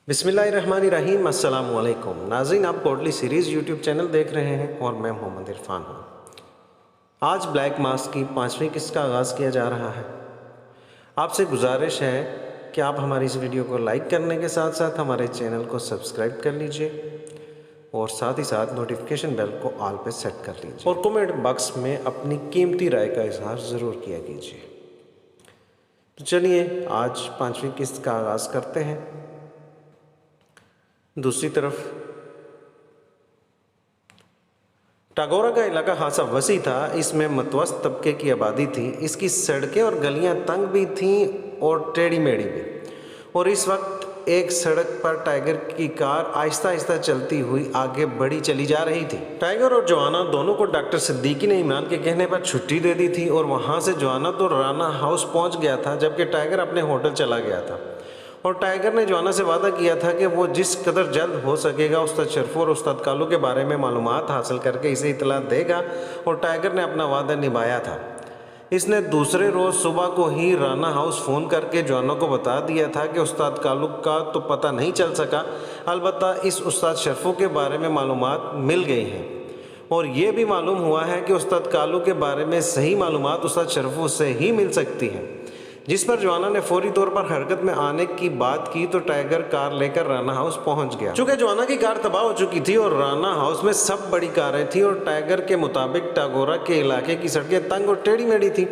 बिस्मिल्लाहिर्रहमानिर्रहीम अस्सलाम वालेकुम नाज़रीन, आप कोटली सीरीज़ यूट्यूब चैनल देख रहे हैं और मैं मोहम्मद इरफान हूँ। आज ब्लैक मास की 5वीं किस्त का आगाज़ किया जा रहा है। आपसे गुजारिश है कि आप हमारी इस वीडियो को लाइक करने के साथ साथ हमारे चैनल को सब्सक्राइब कर लीजिए और साथ ही साथ नोटिफिकेशन बेल को ऑल पे सेट कर लीजिए और कमेंट बॉक्स में अपनी कीमती राय का इजहार ज़रूर किया कीजिए। तो चलिए आज 5वीं किस्त का आगाज़ करते हैं। दूसरी तरफ टागोरा का इलाका खासा वसी था। इसमें मतवस्त तबके की आबादी थी। इसकी सड़कें और गलियां तंग भी थीं और टेढ़ी मेढ़ी भी। और इस वक्त एक सड़क पर टाइगर की कार आहिस्ता आहिस्ता चलती हुई आगे बढ़ी चली जा रही थी। टाइगर और जोआना दोनों को डॉक्टर सिद्दीकी ने इमरान के कहने पर छुट्टी दे दी थी और वहां से जोआना तो राना हाउस पहुंच गया था, जबकि टाइगर अपने होटल चला गया था। और टाइगर ने जोआना से वादा किया था कि वो जिस कदर जल्द हो सकेगा उस्ताद शरफू और उस्ताद कालू के बारे में मालूमात हासिल करके इसे इतला देगा। और टाइगर ने अपना वादा निभाया था। इसने दूसरे रोज़ सुबह को ही राना हाउस फ़ोन करके जोआना को बता दिया था कि उस्ताद कालू का तो पता नहीं चल सका, अलबत्ता इस उस्ताद शरफू के बारे में मालूमात मिल गई हैं। और ये भी मालूम हुआ है कि उस्ताद कालू के बारे में सही मालूमात उस्ताद शरफू से ही मिल सकती हैं। जिस पर जोआना ने फौरी तौर पर हरकत में आने की बात की तो टाइगर कार लेकर राना हाउस पहुंच गया। चूंकि जोआना की कार तबाह हो चुकी थी और राना हाउस में सब बड़ी कारें थी और टाइगर के मुताबिक टागोरा के इलाके की सड़कें तंग और टेढ़ी मेढ़ी थी,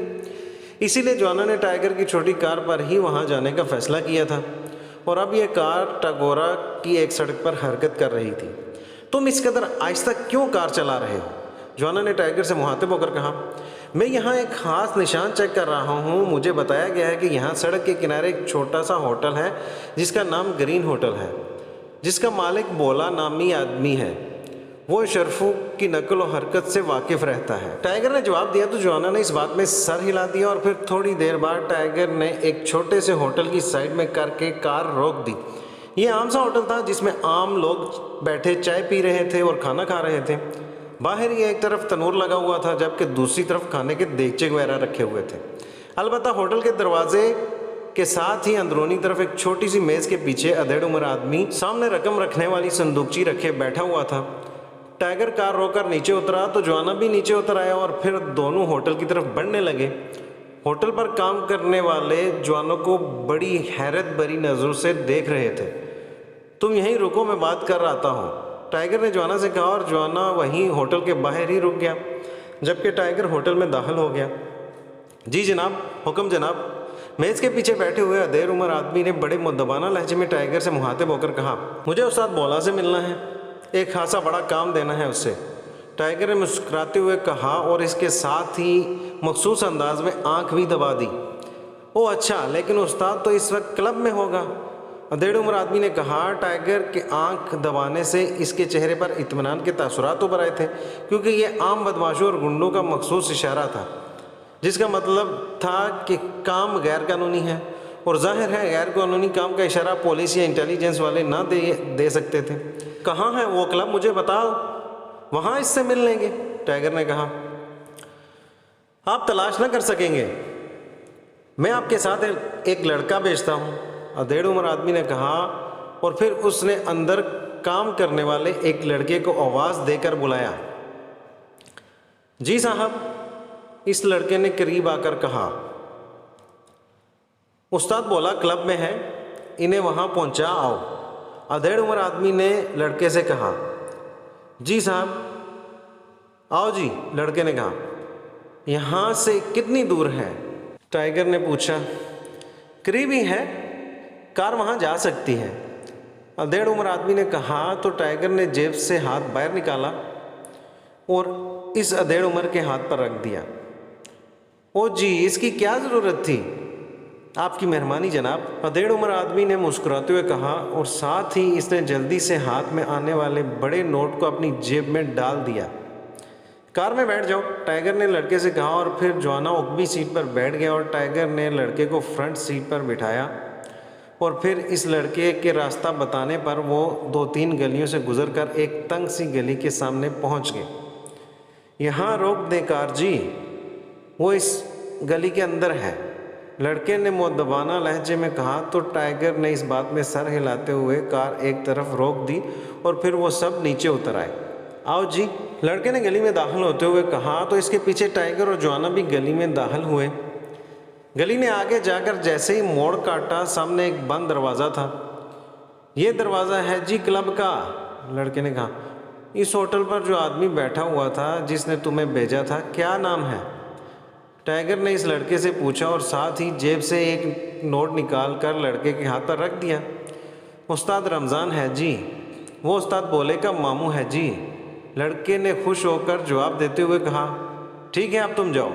इसीलिए जोआना ने टाइगर की छोटी कार पर ही वहां जाने का फैसला किया था। और अब यह कार टागोरा की एक सड़क पर हरकत कर रही थी। तुम इस कदर आहिस्ता क्यों कार चला रहे हो? जोआना ने टाइगर से मुहातिब होकर कहा। मैं यहाँ एक ख़ास निशान चेक कर रहा हूँ। मुझे बताया गया है कि यहाँ सड़क के किनारे एक छोटा सा होटल है जिसका नाम ग्रीन होटल है, जिसका मालिक बोला नामी आदमी है। वो शरफू की नकल व हरकत से वाकिफ़ रहता है। टाइगर ने जवाब दिया तो जोआना ने इस बात में सर हिला दिया और फिर थोड़ी देर बाद टाइगर ने एक छोटे से होटल की साइड में करके कार रोक दी। ये आम सा होटल था जिसमें आम लोग बैठे चाय पी रहे थे और खाना खा रहे थे। बाहर ही एक तरफ तनूर लगा हुआ था जबकि दूसरी तरफ खाने के देगचे वगैरह रखे हुए थे। अलबत्ता होटल के दरवाजे के साथ ही अंदरूनी तरफ एक छोटी सी मेज़ के पीछे अधेड़ उम्र आदमी सामने रकम रखने वाली संदूकची रखे बैठा हुआ था। टाइगर कार रोककर नीचे उतरा तो जोआना भी नीचे उतर आया और फिर दोनों होटल की तरफ बढ़ने लगे। होटल पर काम करने वाले जोआना को बड़ी हैरत भरी नज़रों से देख रहे थे। तुम यहीं रुको, मैं बात कर आता हूँ, टाइगर ने जोआना से कहा और जोआना वहीं होटल के बाहर ही रुक गया जबकि टाइगर होटल में दाखिल हो गया। जी जनाब, हुक्म जनाब। मेज़ के पीछे बैठे हुए अधेड़ उम्र आदमी ने बड़े मुद्दबाना लहजे में टाइगर से मुहातिब होकर कहा, मुझे उस्ताद बोला से मिलना है, एक खासा बड़ा काम देना है उससे। टाइगर ने मुस्कुराते हुए कहा और इसके साथ ही मखसूस अंदाज में आंख भी दबा दी। ओह अच्छा, लेकिन उस्ताद तो इस वक्त क्लब में होगा, अधेड़ उम्र आदमी ने कहा। टाइगर के आंख दबाने से इसके चेहरे पर इत्मीनान के तासुरात उभर आए थे, क्योंकि ये आम बदमाशों और गुंडों का मखसूस इशारा था, जिसका मतलब था कि काम गैर कानूनी है। और जाहिर है गैर कानूनी काम का इशारा पुलिस या इंटेलिजेंस वाले ना दे सकते थे। कहाँ है वो क्लब, मुझे बताओ, वहाँ इससे मिल लेंगे, टाइगर ने कहा। आप तलाश न कर सकेंगे, मैं आपके साथ एक लड़का भेजता हूँ, अधेड़ उम्र आदमी ने कहा। और फिर उसने अंदर काम करने वाले एक लड़के को आवाज़ देकर बुलाया। जी साहब, इस लड़के ने करीब आकर कहा। उस्ताद बोला क्लब में है, इन्हें वहाँ पहुँचा आओ, अधेड़ उम्र आदमी ने लड़के से कहा। जी साहब, आओ जी, लड़के ने कहा। यहाँ से कितनी दूर है? टाइगर ने पूछा। करीब ही है, कार वहाँ जा सकती है, अधेड़ उम्र आदमी ने कहा। तो टाइगर ने जेब से हाथ बाहर निकाला और इस अधेड़ उम्र के हाथ पर रख दिया। ओ जी, इसकी क्या ज़रूरत थी? आपकी मेहरबानी जनाब, अधेड़ उम्र आदमी ने मुस्कुराते हुए कहा और साथ ही इसने जल्दी से हाथ में आने वाले बड़े नोट को अपनी जेब में डाल दिया। कार में बैठ जाओ, टाइगर ने लड़के से कहा। और फिर जोआना उकबी सीट पर बैठ गया और टाइगर ने लड़के को फ्रंट सीट पर बिठाया। और फिर इस लड़के के रास्ता बताने पर वो 2-3 गलियों से गुजरकर एक तंग सी गली के सामने पहुंच गए। यहाँ रोक दें कार जी, वो इस गली के अंदर है, लड़के ने मुअद्दबाना लहजे में कहा। तो टाइगर ने इस बात में सर हिलाते हुए कार एक तरफ रोक दी और फिर वो सब नीचे उतर आए। आओ जी, लड़के ने गली में दाखिल होते हुए कहा। तो इसके पीछे टाइगर और जोआना भी गली में दाखिल हुए। गली ने आगे जाकर जैसे ही मोड़ काटा, सामने एक बंद दरवाज़ा था। ये दरवाज़ा है जी क्लब का, लड़के ने कहा। इस होटल पर जो आदमी बैठा हुआ था जिसने तुम्हें भेजा था, क्या नाम है? टाइगर ने इस लड़के से पूछा और साथ ही जेब से एक नोट निकाल कर लड़के के हाथ पर रख दिया। उस्ताद रमज़ान है जी। वो उस्ताद बोले का मामू है जी, लड़के ने खुश होकर जवाब देते हुए कहा। ठीक है, अब तुम जाओ,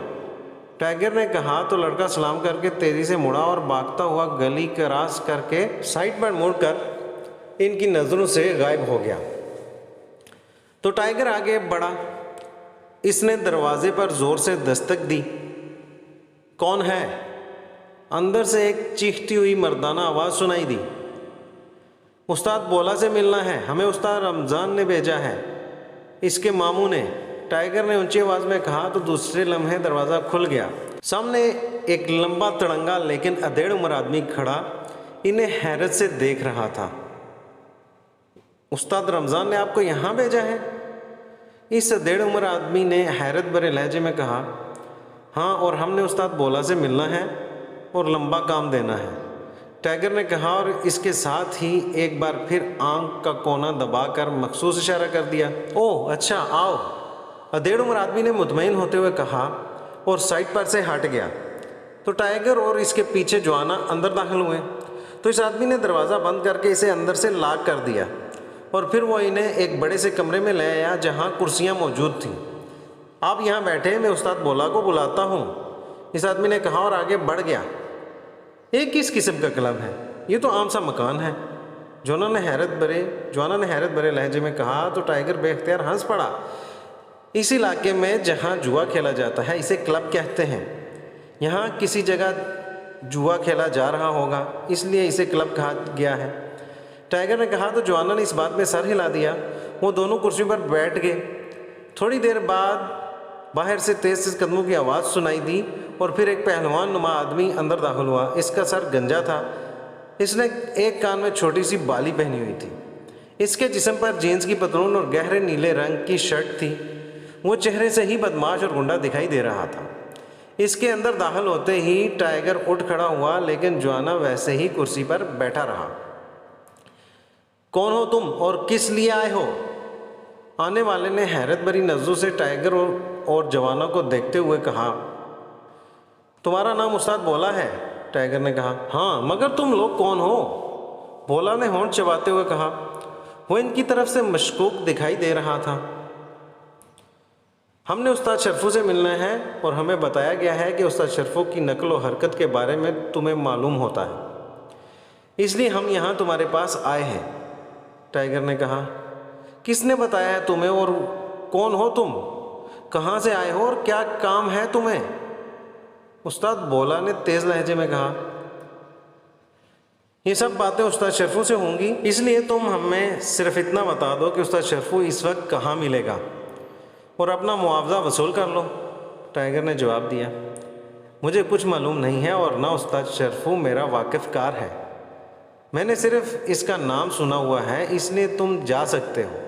टाइगर ने कहा। तो लड़का सलाम करके तेज़ी से मुड़ा और भागता हुआ गली क्रॉस करके साइड पर मुड़कर इनकी नज़रों से गायब हो गया। तो टाइगर आगे बढ़ा। इसने दरवाजे पर ज़ोर से दस्तक दी। कौन है? अंदर से एक चीखती हुई मर्दाना आवाज़ सुनाई दी। उस्ताद बोला से मिलना है, हमें उस्ताद रमज़ान ने भेजा है, इसके मामू ने, टाइगर ने ऊंची आवाज़ में कहा। तो दूसरे लम्हे दरवाज़ा खुल गया। सामने एक लंबा तड़ंगा लेकिन अधेड़ उम्र आदमी खड़ा इन्हें हैरत से देख रहा था। उस्ताद रमज़ान ने आपको यहाँ भेजा है? इस अधेड़ उम्र आदमी ने हैरत भरे लहजे में कहा। हाँ, और हमने उस्ताद बोला से मिलना है और लंबा काम देना है, टाइगर ने कहा। और इसके साथ ही एक बार फिर आंख का कोना दबाकर मखसूस इशारा कर दिया। ओह अच्छा, आओ, अधेड़ उम्र आदमी ने मुतमईन होते हुए कहा और साइड पर से हट गया। तो टाइगर और इसके पीछे जोआना अंदर दाखिल हुए। तो इस आदमी ने दरवाज़ा बंद करके इसे अंदर से लॉक कर दिया और फिर वो इन्हें एक बड़े से कमरे में ले आया जहाँ कुर्सियाँ मौजूद थीं। आप यहाँ बैठे, मैं उस्ताद बोला को बुलाता हूँ, इस आदमी ने कहा और आगे बढ़ गया। ये किस किस्म का क्लब है? ये तो आम सा मकान है, जोआना ने हैरत भरे लहजे में कहा। तो टाइगर बेख्तियार हंस पड़ा। इस इलाके में जहाँ जुआ खेला जाता है इसे क्लब कहते हैं। यहाँ किसी जगह जुआ खेला जा रहा होगा, इसलिए इसे क्लब कहा गया है, टाइगर ने कहा। तो जोआना ने इस बात में सर हिला दिया। वो दोनों कुर्सियों पर बैठ गए। थोड़ी देर बाद बाहर से तेज़ कदमों की आवाज़ सुनाई दी और फिर एक पहलवान नुमा आदमी अंदर दाखिल हुआ। इसका सर गंजा था। इसने एक कान में छोटी सी बाली पहनी हुई थी। इसके जिस्म पर जीन्स की पतलून और गहरे नीले रंग की शर्ट थी। वो चेहरे से ही बदमाश और गुंडा दिखाई दे रहा था। इसके अंदर दाखिल होते ही टाइगर उठ खड़ा हुआ, लेकिन जोआना वैसे ही कुर्सी पर बैठा रहा। कौन हो तुम और किस लिए आए हो? आने वाले ने हैरत भरी नज़रों से टाइगर और जोआना को देखते हुए कहा। तुम्हारा नाम उस्ताद बोला है, टाइगर ने कहा। हाँ, मगर तुम लोग कौन हो? बोला ने होंठ चबाते हुए कहा। वो इनकी तरफ से मशकूक दिखाई दे रहा था। हमने उस्ताद शरफू से मिलना है और हमें बताया गया है कि उस्ताद शरफू की नकल व हरकत के बारे में तुम्हें मालूम होता है, इसलिए हम यहाँ तुम्हारे पास आए हैं, टाइगर ने कहा। किसने बताया है तुम्हें और कौन हो तुम? कहाँ से आए हो और क्या काम है तुम्हें? उस्ताद बोला ने तेज़ लहजे में कहा। ये सब बातें उस्ताद शरफू से होंगी, इसलिए तुम हमें सिर्फ इतना बता दो कि उस्ताद शरफू इस वक्त कहाँ मिलेगा और अपना मुआवजा वसूल कर लो, टाइगर ने जवाब दिया। मुझे कुछ मालूम नहीं है और ना उस्ताद शरफू मेरा वाकिफ़कार है, मैंने सिर्फ इसका नाम सुना हुआ है, इसलिए तुम जा सकते हो,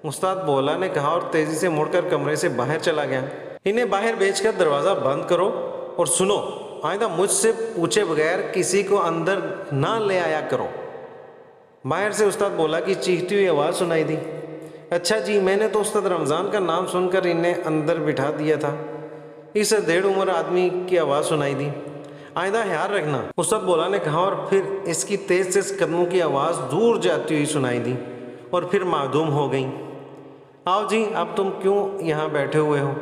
उस्ताद बोला ने कहा और तेज़ी से मुड़कर कमरे से बाहर चला गया। इन्हें बाहर भेजकर दरवाज़ा बंद करो और सुनो, आइंदा मुझसे पूछे बगैर किसी को अंदर ना ले आया करो। बाहर से उस्ताद बोला की चीखती हुई आवाज़ सुनाई दी। अच्छा जी, मैंने तो उस्ताद रमज़ान का नाम सुनकर इन्हें अंदर बिठा दिया था। इस डेढ़ उम्र आदमी की आवाज़ सुनाई दी। आइंदा ख्याल रखना, उस्ताद बोला ने कहा और फिर इसकी तेज़ कदमों की आवाज़ दूर जाती हुई सुनाई दी और फिर मादूम हो गई। आओ जी, अब तुम क्यों यहाँ बैठे हुए हो?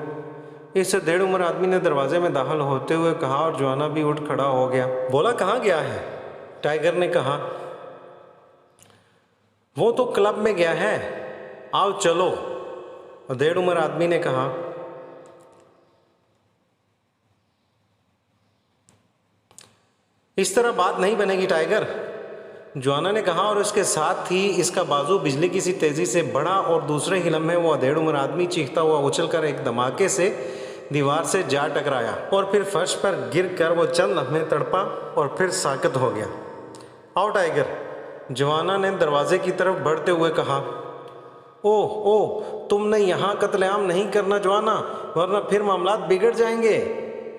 इस डेढ़ उम्र आदमी ने दरवाजे में दाखिल होते हुए कहा और जोआना भी उठ खड़ा हो गया। बोला कहाँ गया है? टाइगर ने कहा। वो तो क्लब में गया है, आओ चलो, डेढ़ उम्र आदमी ने कहा। इस तरह बात नहीं बनेगी टाइगर, जोआना ने कहा और उसके साथ ही इसका बाजू बिजली की सी तेज़ी से बढ़ा और दूसरे ही लम्हे वो अधेड़ उम्र आदमी चीखता हुआ उछलकर एक धमाके से दीवार से जा टकराया और फिर फर्श पर गिरकर वो चंद लम्हे तड़पा और फिर साकत हो गया। आओ टाइगर, जवाना ने दरवाजे की तरफ बढ़ते हुए कहा। ओह ओह, तुमने यहाँ कत्लेआम नहीं करना जवाना, वरना फिर मामलात बिगड़ जाएंगे।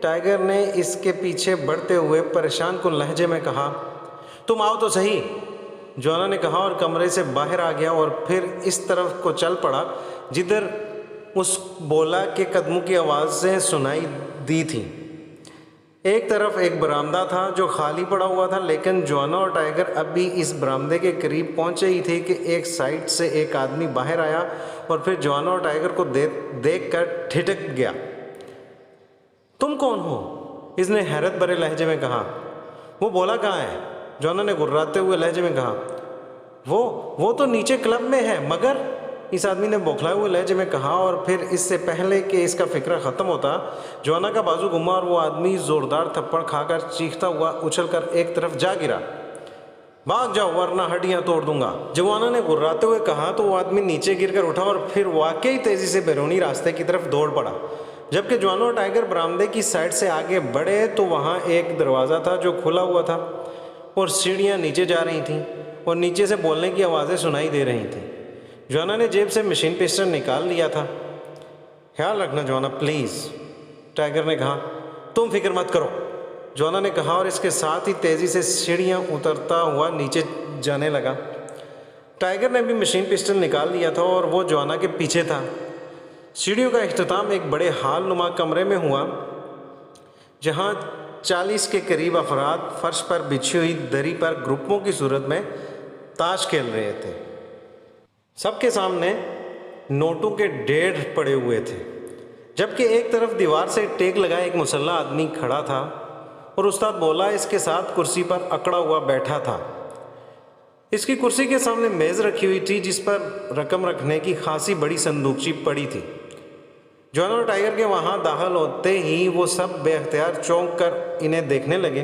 टाइगर ने इसके पीछे बढ़ते हुए परेशान कुन लहजे में कहा। तुम आओ तो सही, जवाना ने कहा और कमरे से बाहर आ गया और फिर इस तरफ को चल पड़ा जिधर उस बोला के कदमों की आवाज़ें सुनाई दी थी। एक तरफ एक बरामदा था जो खाली पड़ा हुआ था, लेकिन जवाना और टाइगर अभी इस बरामदे के करीब पहुंचे ही थे कि एक साइड से एक आदमी बाहर आया और फिर जवाना और टाइगर को देख कर ठिठक गया। तुम कौन हो? इसने हैरत भरे लहजे में कहा। वो बोला कहाँ है? जवाना ने गुर्राते हुए लहजे में कहा। वो तो नीचे क्लब में है। मगर, इस आदमी ने बौखलाए हुए लहजे में कहा और फिर इससे पहले कि इसका फिक्रा ख़त्म होता, जवाना का बाजू घुमा और वो आदमी ज़ोरदार थप्पड़ खाकर चीखता हुआ उछलकर एक तरफ जा गिरा। भाग जाओ वरना हड्डियां तोड़ दूंगा, जवाना ने गुर्राते हुए कहा। तो वो आदमी नीचे गिरकर उठा और फिर वाकई तेज़ी से बैरूनी रास्ते की तरफ दौड़ पड़ा। जबकि जवाना और टाइगर बरामदे की साइड से आगे बढ़े तो वहाँ एक दरवाज़ा था जो खुला हुआ था और सीढ़ियाँ नीचे जा रही थीं और नीचे से बोलने की आवाज़ें सुनाई दे रही थीं। जवाना ने जेब से मशीन पिस्टल निकाल लिया था। ख्याल रखना जवाना प्लीज़, टाइगर ने कहा। तुम फिक्र मत करो, जवाना ने कहा और इसके साथ ही तेज़ी से सीढ़ियाँ उतरता हुआ नीचे जाने लगा। टाइगर ने भी मशीन पिस्टल निकाल लिया था और वो जवाना के पीछे था। सीढ़ियों का इख्तिताम एक बड़े हाल नुमा कमरे में हुआ जहाँ 40 के करीब अफराद फर्श पर बिछी हुई दरी पर ग्रुपों की सूरत में ताश खेल रहे थे। सबके सामने नोटों के ढेर पड़े हुए थे, जबकि एक तरफ दीवार से टेक लगाए एक मुसल्ला आदमी खड़ा था और उस्ताद बोला इसके साथ कुर्सी पर अकड़ा हुआ बैठा था। इसकी कुर्सी के सामने मेज़ रखी हुई थी जिस पर रकम रखने की खासी बड़ी संदूकची पड़ी थी। जवाना और टाइगर के वहाँ दाखिल होते ही वो सब बेअख्तियार चौंक कर इन्हें देखने लगे।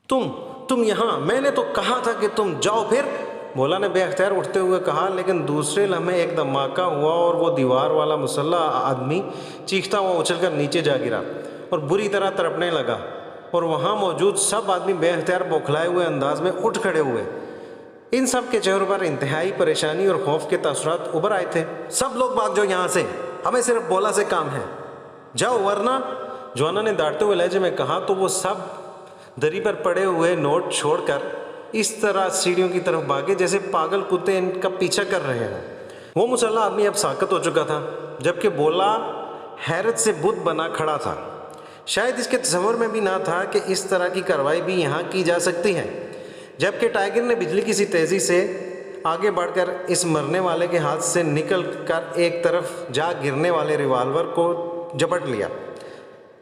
तुम यहाँ, मैंने तो कहा था कि तुम जाओ। फिर बोला ने बेअख्तियार उठते हुए कहा, लेकिन दूसरे लम्हे एक धमाका हुआ और वो दीवार वाला मुसल्ला आदमी चीखता हुआ उछलकर नीचे जा गिरा और बुरी तरह तड़पने लगा और वहाँ मौजूद सब आदमी बेअख्तियार बौखलाए हुए अंदाज में उठ खड़े हुए। इन सब के चेहरों पर इंतहाई परेशानी और खौफ के तासुरात उभर आए थे। सब लोग भाग जाओ यहाँ से, हमें सिर्फ बोला से काम है, जाओ वरना, जवाना ने डांटते हुए लहजे में कहा। तो वो सब दरी पर पड़े हुए नोट छोड़कर इस तरह सीढ़ियों की तरफ भागे जैसे पागल कुत्ते इनका पीछा कर रहे हैं। वो मुसल्ला आदमी अब साकत हो चुका था, जबकि बोला हैरत से बुत बना खड़ा था। शायद इसके तस्वर में भी ना था कि इस तरह की कार्रवाई भी यहाँ की जा सकती है। जबकि टाइगर ने बिजली की सी तेज़ी से आगे बढ़कर इस मरने वाले के हाथ से निकल कर एक तरफ जा गिरने वाले रिवाल्वर को झपट लिया।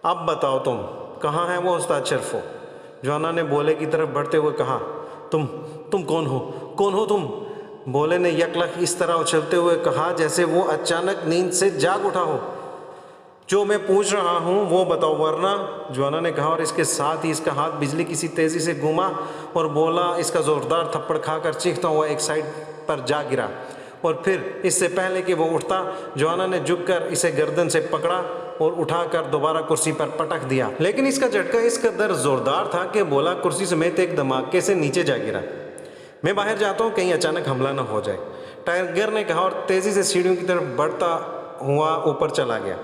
अब बताओ तुम कहाँ हैं वो उस्ताद शर्फो? जवाना ने बोले की तरफ बढ़ते हुए कहा। तुम कौन हो तुम? बोले ने यकलख इस तरह उछलते हुए कहा जैसे वो अचानक नींद से जाग उठा हो। जो मैं पूछ रहा हूँ वो बताओ वरना, जवाना ने कहा और इसके साथ ही इसका हाथ बिजली किसी तेज़ी से घूमा और बोला इसका ज़ोरदार थप्पड़ खाकर चीखता हुआ एक साइड पर जा गिरा और फिर इससे पहले कि वो उठता, जवाना ने झुककर इसे गर्दन से पकड़ा और उठाकर दोबारा कुर्सी पर पटक दिया। लेकिन इसका झटका इस कदर ज़ोरदार था कि बोला कुर्सी समेत एक धमाके से नीचे जा गिरा। मैं बाहर जाता हूँ, कहीं अचानक हमला न हो जाए, टाइगर ने कहा और तेज़ी से सीढ़ियों की तरफ बढ़ता हुआ ऊपर चला गया।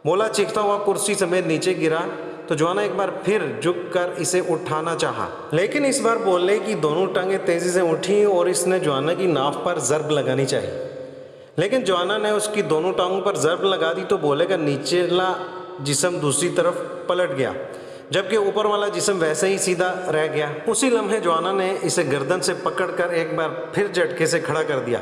बोला चीखता हुआ कुर्सी समेत नीचे गिरा तो जवाना एक बार फिर झुककर इसे उठाना चाहा, लेकिन इस बार बोले कि दोनों टांगें तेज़ी से उठी और इसने जवाना की नाफ पर ज़रब लगानी चाहिए। लेकिन जवाना ने उसकी दोनों टांगों पर ज़रब लगा दी तो बोले का नीचला जिस्म दूसरी तरफ पलट गया, जबकि ऊपर वाला जिस्म वैसे ही सीधा रह गया। उसी लम्हे जवाना ने इसे गर्दन से पकड़कर एक बार फिर झटके से खड़ा कर दिया।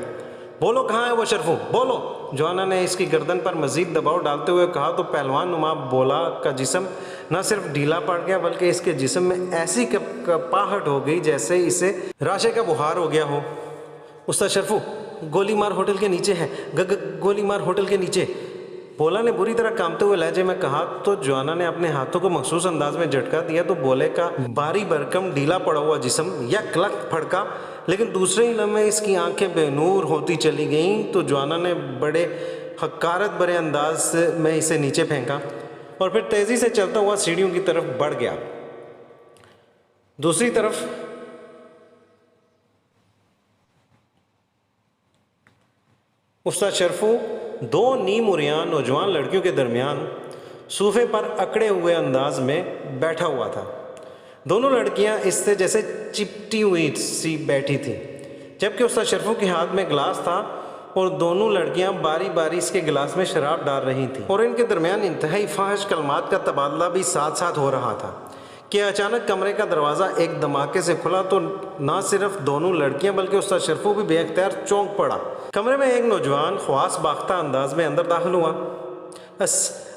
बोलो कहाँ है वो शर्फू, बोलो, जवाना ने इसकी गर्दन पर मज़ीद दबाव डालते हुए कहा तो पहलवान नुमा बोला का जिस्म न सिर्फ ढीला पड़ गया बल्कि इसके जिस्म में ऐसी कपाहट हो गई जैसे इसे राशे का बुखार हो गया हो। उस्ताद शर्फू, गोली मार होटल के नीचे है, गोली मार होटल के नीचे, बोला ने बुरी तरह कांपते हुए लहजे में कहा तो जवाना ने अपने हाथों को मखसूस अंदाज में झटका दिया तो बोले का बारी भरकम ढीला पड़ा हुआ जिस्म यकलख फड़का, लेकिन दूसरे ही लम्हे इसकी आंखें बेनूर होती चली गईं तो जवाना ने बड़े हकारत भरे अंदाज में इसे नीचे फेंका। और फिर तेज़ी से चलता हुआ सीढ़ियों की तरफ बढ़ गया। दूसरी तरफ उस्ताद शर्फू दो नीम उरियान नौजवान लड़कियों के दरमियान सोफे पर अकड़े हुए अंदाज में बैठा हुआ था। दोनों लड़कियां इससे जैसे चिपटी हुई सी बैठी थीं, जबकि उस्ताद शर्फू के हाथ में गिलास था और दोनों लड़कियां बारी बारी इसके गिलास में शराब डाल रही थीं और इनके दरमियान इंतहाई फाहिश कलमात का तबादला भी साथ साथ हो रहा था कि अचानक कमरे का दरवाज़ा एक धमाके से खुला तो ना सिर्फ दोनों लड़कियां बल्कि उस्ताद शर्फू भी बेअख्तियार चौंक पड़ा। कमरे में एक नौजवान ख्वास बाख्ता अंदाज में अंदर दाखिल हुआ।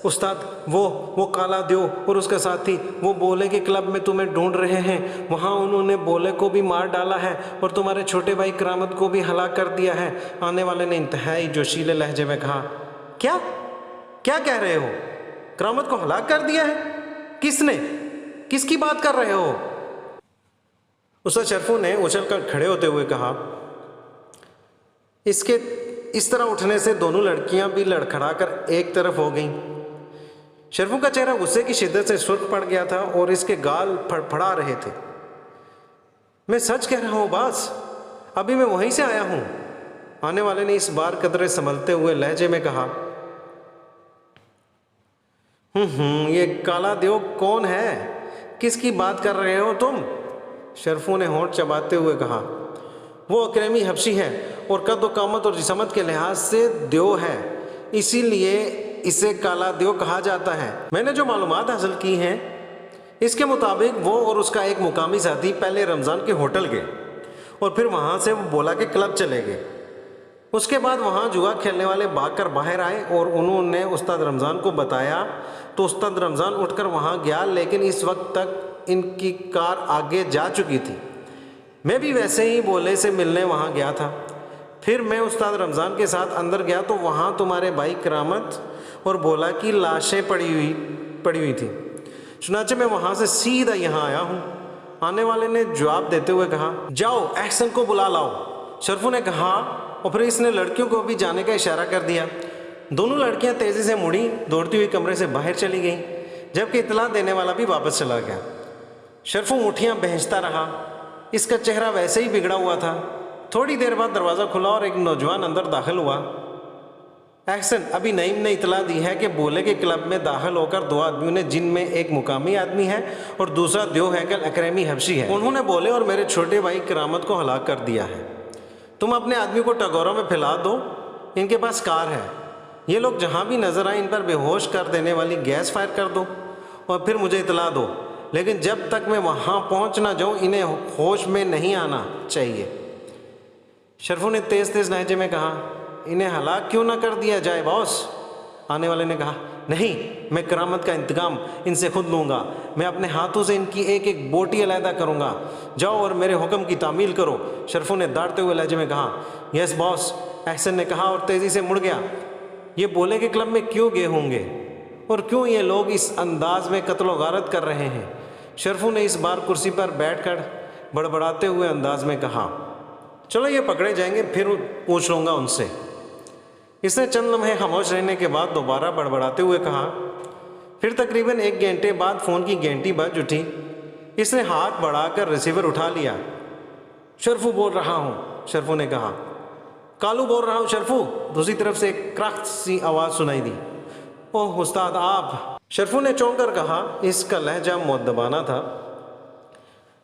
उस्ताद, वो काला देव और उसका साथी वो बोले के क्लब में तुम्हें ढूंढ रहे हैं। वहाँ उन्होंने बोले को भी मार डाला है और तुम्हारे छोटे भाई करामत को भी हलाक कर दिया है। आने वाले ने इंतहाई जोशीले लहजे में कहा। क्या क्या कह रहे हो? करामत को हलाक कर दिया है? किसने? किसकी बात कर रहे हो? उस्ताद शर्फू ने उछल कर खड़े होते हुए कहा। इसके इस तरह उठने से दोनों लड़कियां भी लड़खड़ा कर एक तरफ हो गईं। शर्फू का चेहरा गुस्से की शिद्दत से सुर्ख पड़ गया था और इसके गाल फड़फड़ा रहे थे। मैं सच कह रहा हूं बास, अभी मैं वहीं से आया हूं। आने वाले ने इस बार कदरे संभलते हुए लहजे में कहा। ये काला देव कौन है? किसकी बात कर रहे हो तुम? शर्फू ने होंठ चबाते हुए कहा। वो अकरमी हबशी है और कद कामत और जिसमत के लिहाज से देव है, इसीलिए इसे काला देव कहा जाता है। मैंने जो मालूमात हासिल की हैं इसके मुताबिक वो और उसका एक मुकामी साथी पहले रमज़ान के होटल गए और फिर वहाँ से वो बोला के क्लब चले गए। उसके बाद वहाँ जुआ खेलने वाले भागकर बाहर आए और उन्होंने उस्ताद रमज़ान को बताया तो उस्ताद रमज़ान उठकर वहाँ गया, लेकिन इस वक्त तक इनकी कार आगे जा चुकी थी। मैं भी वैसे ही बोले से मिलने वहाँ गया था। फिर मैं उस्ताद रमज़ान के साथ अंदर गया तो वहाँ तुम्हारे भाई करामत और बोला कि लाशें पड़ी हुई थी। चुनाचे मैं वहाँ से सीधा यहाँ आया हूँ। आने वाले ने जवाब देते हुए कहा। जाओ अहसन को बुला लाओ। शर्फू ने कहा और फिर इसने लड़कियों को भी जाने का इशारा कर दिया। दोनों लड़कियां तेज़ी से मुड़ी, दौड़ती हुई कमरे से बाहर चली गईं, जबकि इतला देने वाला भी वापस चला गया। शर्फू मुठियां भींचता रहा। इसका चेहरा वैसे ही बिगड़ा हुआ था। थोड़ी देर बाद दरवाज़ा खुला और एक नौजवान अंदर दाखिल हुआ। अहसन, अभी नईम ने इतला दी है कि बोले के क्लब में दाखिल होकर दो आदमियों ने, जिनमें एक मुकामी आदमी है और दूसरा देव हैकल अकरमी हबशी है, उन्होंने बोले और मेरे छोटे भाई करामत को हलाक कर दिया है। तुम अपने आदमी को टगोरों में फैला दो, इनके पास कार है। ये लोग जहाँ भी नजर आए इन पर बेहोश कर देने वाली गैस फायर कर दो और फिर मुझे इतला दो, लेकिन जब तक मैं वहाँ पहुँच ना जाऊँ इन्हें होश में नहीं आना चाहिए। शर्फू ने तेज़ तेज़ लहजे में कहा। इन्हें हलाक क्यों ना कर दिया जाए बॉस? आने वाले ने कहा। नहीं, मैं करामत का इंतकाम इनसे खुद लूँगा। मैं अपने हाथों से इनकी एक एक बोटी अलहदा करूँगा। जाओ और मेरे हुक्म की तामील करो। शर्फू ने दाढ़ते हुए लहजे में कहा। यस बॉस, अहसन ने कहा और तेज़ी से मुड़ गया। ये बोले के क्लब में क्यों गए होंगे और क्यों ये लोग इस अंदाज में कत्लो गारत कर रहे हैं? शर्फू ने इस बार कुर्सी पर बैठकर बड़बड़ाते हुए अंदाज में कहा। चलो ये पकड़े जाएंगे, फिर पूछ लूँगा उनसे। इसने चंद लम्हे खामोश रहने के बाद दोबारा बड़बड़ाते हुए कहा। फिर तकरीबन 1 घंटे बाद फ़ोन की घंटी बज उठी। इसने हाथ बढ़ाकर रिसीवर उठा लिया। शर्फू बोल रहा हूँ, शर्फू ने कहा। कालू बोल रहा हूँ शर्फू, दूसरी तरफ से एक क्रख्त सी आवाज़ सुनाई दी। ओह उस्ताद आप? शर्फू ने चौंक कर कहा। इसका लहजा मुअद्दबाना था।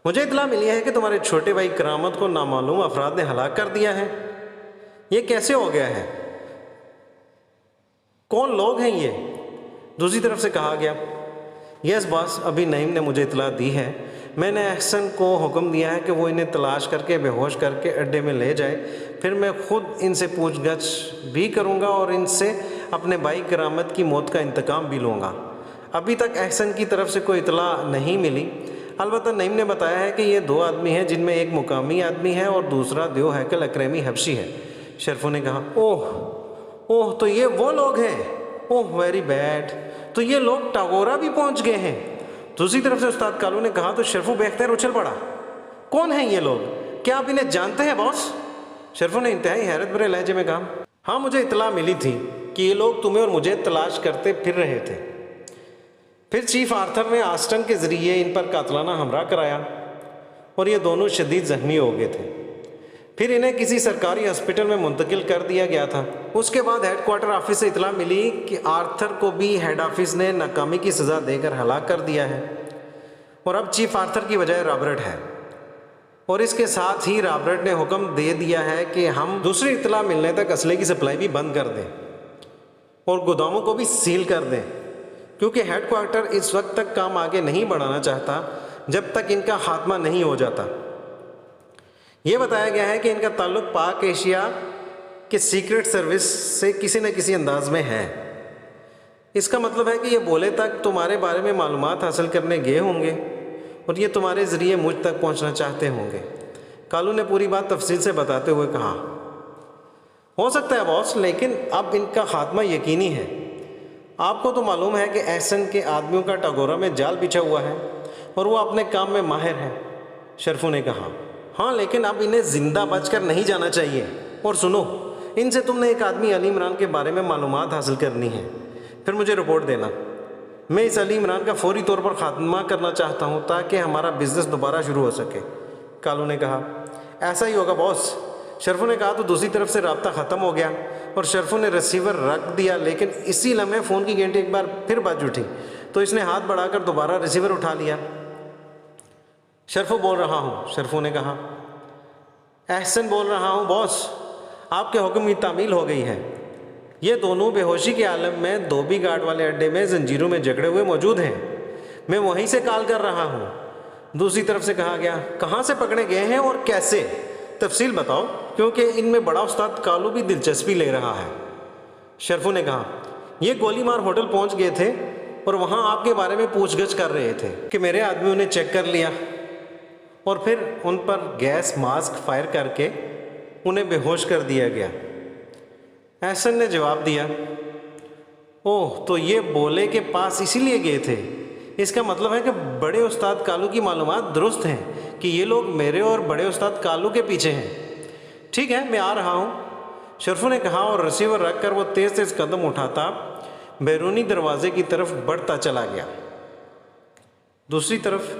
मुझे इतला मिली है कि तुम्हारे छोटे भाई करामत को नामालूम अफराद ने हलाक कर दिया है। ये कैसे हो गया है? कौन लोग हैं ये? दूसरी तरफ से कहा गया। यस बॉस, अभी नईम ने मुझे इतला दी है। मैंने अहसन को हुक्म दिया है कि वो इन्हें तलाश करके बेहोश करके अड्डे में ले जाए। फिर मैं खुद इनसे पूछगछ भी करूँगा और इनसे अपने भाई करामत की मौत का इंतकाम भी लूँगा। अभी तक अहसन की तरफ से कोई इतला नहीं मिली। अलबत्ता नईम ने बताया है कि ये 2 आदमी हैं, जिनमें एक मुकामी आदमी है और दूसरा देव हैकल अकरमी हबशी है। शर्फू ने कहा। ओह, तो ये वो लोग हैं। ओह वेरी बैड, तो ये लोग टागोरा भी पहुंच गए हैं। दूसरी तरफ से उस्ताद कालू ने कहा तो शर्फू बेख्तियार उछल पड़ा। कौन हैं ये लोग? क्या आप इन्हें जानते हैं बॉस? शर्फू ने इंतहाई हैरत भरे लहजे में कहा। हाँ, मुझे इतला मिली थी कि ये लोग तुम्हें और मुझे तलाश करते फिर रहे थे। फिर चीफ आर्थर ने आस्टन के ज़रिए इन पर कातलाना हमला कराया और ये दोनों शदीद ज़ख्मी हो गए थे। फिर इन्हें किसी सरकारी हॉस्पिटल में मुंतकिल कर दिया गया था। उसके बाद हेडक्वार्टर ऑफिस से इतला मिली कि आर्थर को भी हेड ऑफिस ने नाकामी की सज़ा देकर हलाक कर दिया है और अब चीफ आर्थर की बजाय रॉबर्ट है। और इसके साथ ही रॉबर्ट ने हुक्म दे दिया है कि हम दूसरी इतला मिलने तक असले की सप्लाई भी बंद कर दें और गोदामों को भी सील कर दें, क्योंकि हेडक्वार्टर इस वक्त तक काम आगे नहीं बढ़ाना चाहता जब तक इनका खात्मा नहीं हो जाता। ये बताया गया है कि इनका ताल्लुक पाक एशिया के सीक्रेट सर्विस से किसी न किसी अंदाज में है। इसका मतलब है कि ये बोले तक तुम्हारे बारे में मालूमात हासिल करने गए होंगे और ये तुम्हारे ज़रिए मुझ तक पहुंचना चाहते होंगे। कालू ने पूरी बात तफसील से बताते हुए कहा, हो सकता है बॉस, लेकिन अब इनका खात्मा यकीनी है। आपको तो मालूम है कि एहसन के आदमियों का टागोरा में जाल बिछा हुआ है और वो अपने काम में माहिर है। शरफू ने कहा, हाँ, लेकिन अब इन्हें ज़िंदा बचकर नहीं जाना चाहिए। और सुनो, इनसे तुमने एक आदमी अली इमरान के बारे में मालूमात हासिल करनी है, फिर मुझे रिपोर्ट देना। मैं इस अली इमरान का फौरी तौर पर खात्मा करना चाहता हूँ ताकि हमारा बिजनेस दोबारा शुरू हो सके। कालू ने कहा, ऐसा ही होगा बॉस। शरफू ने कहा तो दूसरी तरफ से राब्ता ख़त्म हो गया और शरफू ने रिसीवर रख दिया, लेकिन इसी लम्हे फ़ोन की घंटी एक बार फिर बज उठी तो इसने हाथ बढ़ाकर दोबारा रिसीवर उठा लिया। शरफू बोल रहा हूँ, शरफू ने कहा। एहसन बोल रहा हूँ बॉस, आपके हुक्म की तामील हो गई है। ये दोनों बेहोशी के आलम में धोबी घाट वाले अड्डे में जंजीरों में जकड़े हुए मौजूद हैं। मैं वहीं से कॉल कर रहा हूँ। दूसरी तरफ से कहा गया, कहाँ से पकड़े गए हैं और कैसे, तफसील बताओ, क्योंकि इनमें बड़ा उस्ताद कालू भी दिलचस्पी ले रहा है। शरफू ने कहा, ये गोलीमार होटल पहुँच गए थे और वहाँ आपके बारे में पूछगछ कर रहे थे कि मेरे आदमियों ने चेक कर लिया और फिर उन पर गैस मास्क फायर करके उन्हें बेहोश कर दिया गया। एहसन ने जवाब दिया, ओह, तो ये बोले के पास इसीलिए गए थे। इसका मतलब है कि बड़े उस्ताद कालू की मालूमात दुरुस्त हैं कि ये लोग मेरे और बड़े उस्ताद कालू के पीछे हैं। ठीक है, मैं आ रहा हूँ, शरफू ने कहा और रिसीवर रखकर वो तेज़ तेज़ कदम उठाता बैरूनी दरवाजे की तरफ बढ़ता चला गया। दूसरी तरफ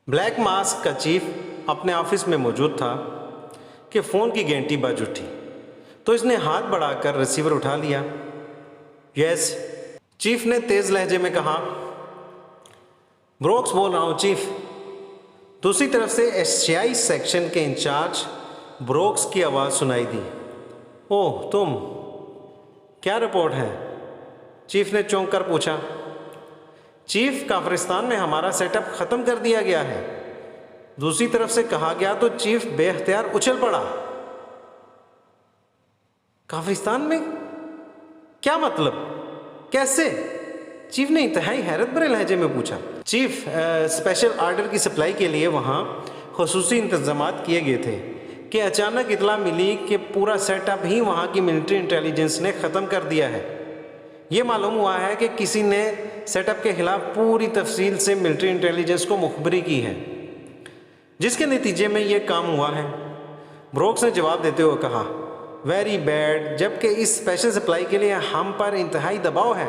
ब्लैक मास्क का चीफ अपने ऑफिस में मौजूद था कि फ़ोन की घंटी बज उठी तो इसने हाथ बढ़ाकर रिसीवर उठा लिया। यस, चीफ ने तेज़ लहजे में कहा। ब्रोक्स बोल रहा हूँ चीफ। दूसरी तरफ से एशियाई सेक्शन के इंचार्ज ब्रोक्स की आवाज़ सुनाई दी। ओह, तुम, क्या रिपोर्ट है? चीफ ने चौंक कर पूछा। चीफ, काफरिस्तान में हमारा सेटअप ख़त्म कर दिया गया है, दूसरी तरफ से कहा गया तो चीफ बेख्तियार उछल पड़ा। काफरिस्तान में? क्या मतलब, कैसे? चीफ ने इंतहाई हैरत भरे लहजे में पूछा। चीफ, स्पेशल ऑर्डर की सप्लाई के लिए वहाँ खुसूसी इंतजामात किए गए थे कि अचानक इतला मिली कि पूरा सेटअप ही वहाँ की मिलिट्री इंटेलिजेंस ने ख़त्म कर दिया है। ये मालूम हुआ है कि किसी ने सेटअप के खिलाफ पूरी तफसील से मिलिट्री इंटेलिजेंस को मुखबरी की है, जिसके नतीजे में ये काम हुआ है। ब्रोक्स ने जवाब देते हुए कहा, वेरी बैड, जबकि इस स्पेशल सप्लाई के लिए हम पर इंतहाई दबाव है।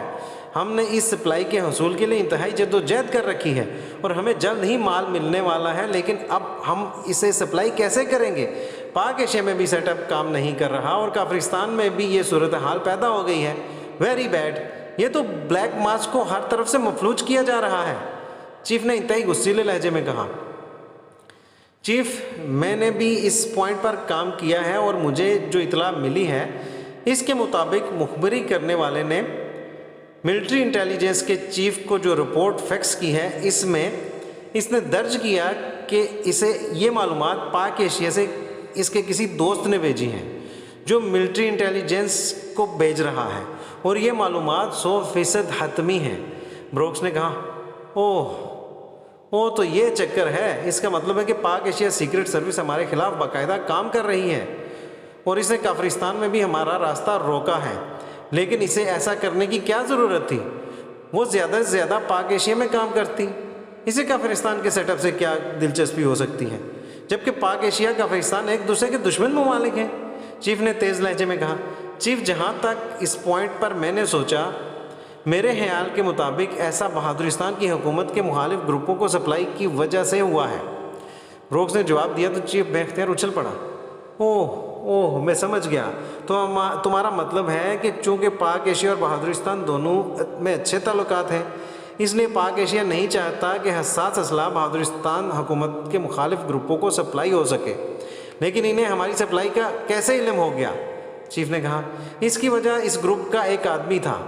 हमने इस सप्लाई के हसूल के लिए इंतहाई जद्दोजहद कर रखी है और हमें जल्द ही माल मिलने वाला है, लेकिन अब हम इसे सप्लाई कैसे करेंगे? पाक एशिया में भी सेटअप काम नहीं कर रहा और काफरिस्तान में भी ये सूरत हाल पैदा हो गई है। वेरी बैड, ये तो ब्लैक मास्क को हर तरफ से मफलूज किया जा रहा है, चीफ ने इंतहाई गुस्सीले लहजे में कहा। चीफ, मैंने भी इस पॉइंट पर काम किया है और मुझे जो इतला मिली है इसके मुताबिक मुखबरी करने वाले ने मिलिट्री इंटेलिजेंस के चीफ को जो रिपोर्ट फैक्स की है, इसमें इसने दर्ज किया कि इसे ये मालूमात पाक एशिया से इसके किसी दोस्त ने भेजी हैं जो मिलिट्री इंटेलिजेंस को भेज रहा है और ये मालूमात 100% हतमी हैं। ब्रोक्स ने कहा, ओह, तो ये चक्कर है। इसका मतलब है कि पाक एशिया सीक्रेट सर्विस हमारे खिलाफ बाकायदा काम कर रही है और इसने काफरिस्तान में भी हमारा रास्ता रोका है, लेकिन इसे ऐसा करने की क्या ज़रूरत थी? वो ज़्यादा से ज़्यादा पाक एशिया में काम करती, इसे काफरिस्तान के सेटअप से क्या दिलचस्पी हो सकती है? जबकि पाक एशिया काफरिस्तान एक दूसरे के दुश्मन ममालिक हैं। चीफ ने तेज़ लहजे में कहा। चीफ, जहाँ तक इस पॉइंट पर मैंने सोचा, मेरे ख्याल के मुताबिक ऐसा बहादुरिस्तान की हुकूमत के मुखालिफ ग्रुपों को सप्लाई की वजह से हुआ है। ब्रोक्स ने जवाब दिया तो चीफ बेख्तियार उछल पड़ा। ओह ओह, मैं समझ गया। तो तुम्हारा मतलब है कि चूँकि पाक एशिया और बहादुरिस्तान दोनों में अच्छे ताल्लुकात हैं, इसलिए पाक एशिया नहीं चाहता कि हसास असला बहादुरिस्तान हुकूमत के मुखालिफ ग्रुपों को सप्लाई हो सके। लेकिन इन्हें हमारी सप्लाई का कैसे इल्म हो गया? चीफ ने कहा, इसकी वजह इस ग्रुप का एक आदमी था।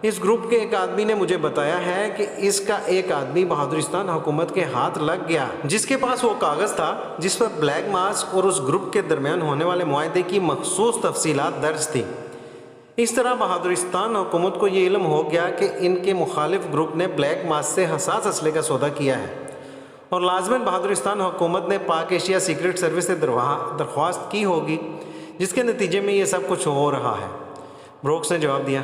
इस ग्रुप के एक आदमी ने मुझे बताया है कि इसका एक आदमी बहादुरिस्तान हुकूमत के हाथ लग गया, जिसके पास वो कागज़ था जिस पर ब्लैक मास्क और उस ग्रुप के दरमियान होने वाले मुआहदे की मखसूस तफसीलात दर्ज थी। इस तरह बहादुरिस्तान हुकूमत को ये इल्म हो गया कि इनके मुखालिफ ग्रुप ने ब्लैक मास्क से हसास असले का सौदा किया है और लाजमन बहादुरिस्तान हुकूमत ने पाक एशिया सीक्रेट सर्विस से दरख्वास्त की होगी, जिसके नतीजे में ये सब कुछ हो रहा है। ब्रोक्स ने जवाब दिया,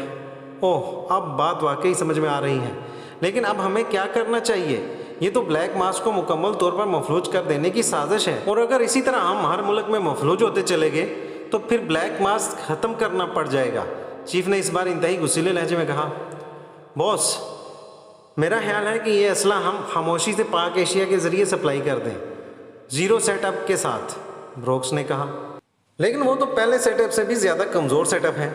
ओह, अब बात वाकई समझ में आ रही है। लेकिन अब हमें क्या करना चाहिए? ये तो ब्लैक मास्क को मुकम्मल तौर पर मफलूज कर देने की साजिश है, और अगर इसी तरह हम हर मुल्क में मफलूज होते चले गए तो फिर ब्लैक मास्क ख़त्म करना पड़ जाएगा। चीफ ने इस बार इंतहाई गुस्सीले लहजे में कहा। बॉस, मेरा ख्याल है कि ये असला हम खामोशी से पाक एशिया के ज़रिए सप्लाई कर दें, ज़ीरो सेटअप के साथ, ब्रोक्स ने कहा। लेकिन वो तो पहले सेटअप से भी ज़्यादा कमज़ोर सेटअप है।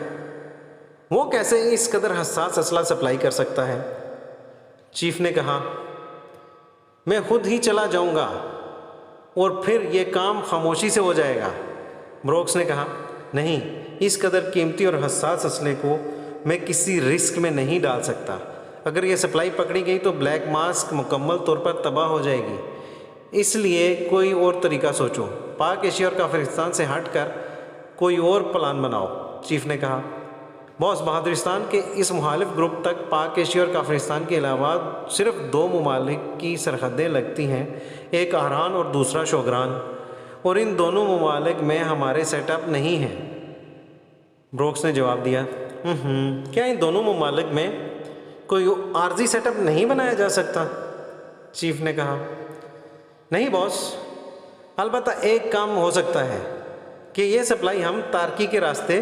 वो कैसे इस कदर हसास असला सप्लाई कर सकता है? चीफ ने कहा, मैं खुद ही चला जाऊंगा और फिर ये काम खामोशी से हो जाएगा। ब्रोक्स ने कहा, नहीं, इस कदर कीमती और हसास असले को मैं किसी रिस्क में नहीं डाल सकता। अगर ये सप्लाई पकड़ी गई तो ब्लैक मास्क मुकम्मल तौर पर तबाह हो जाएगी। इसलिए कोई और तरीका सोचो, पाक एशिया और काफिरिस्तान से हट कर कोई और प्लान बनाओ। चीफ ने कहा, बॉस, बहादुरिस्तान के इस मुखालिफ ग्रुप तक पाक एशिया और काफिरिस्तान के अलावा सिर्फ 2 ममालिक की सरहदें लगती हैं, एक अहरान और दूसरा शोगरान, और इन दोनों ममालिक में हमारे सेटअप नहीं हैं। ब्रोक्स ने जवाब दिया, क्या इन दोनों ममालिक में कोई आर्जी सेटअप नहीं बनाया जा सकता? चीफ ने कहा, नहीं बॉस, अलबत्ता एक काम हो सकता है कि ये सप्लाई हम तार्की के रास्ते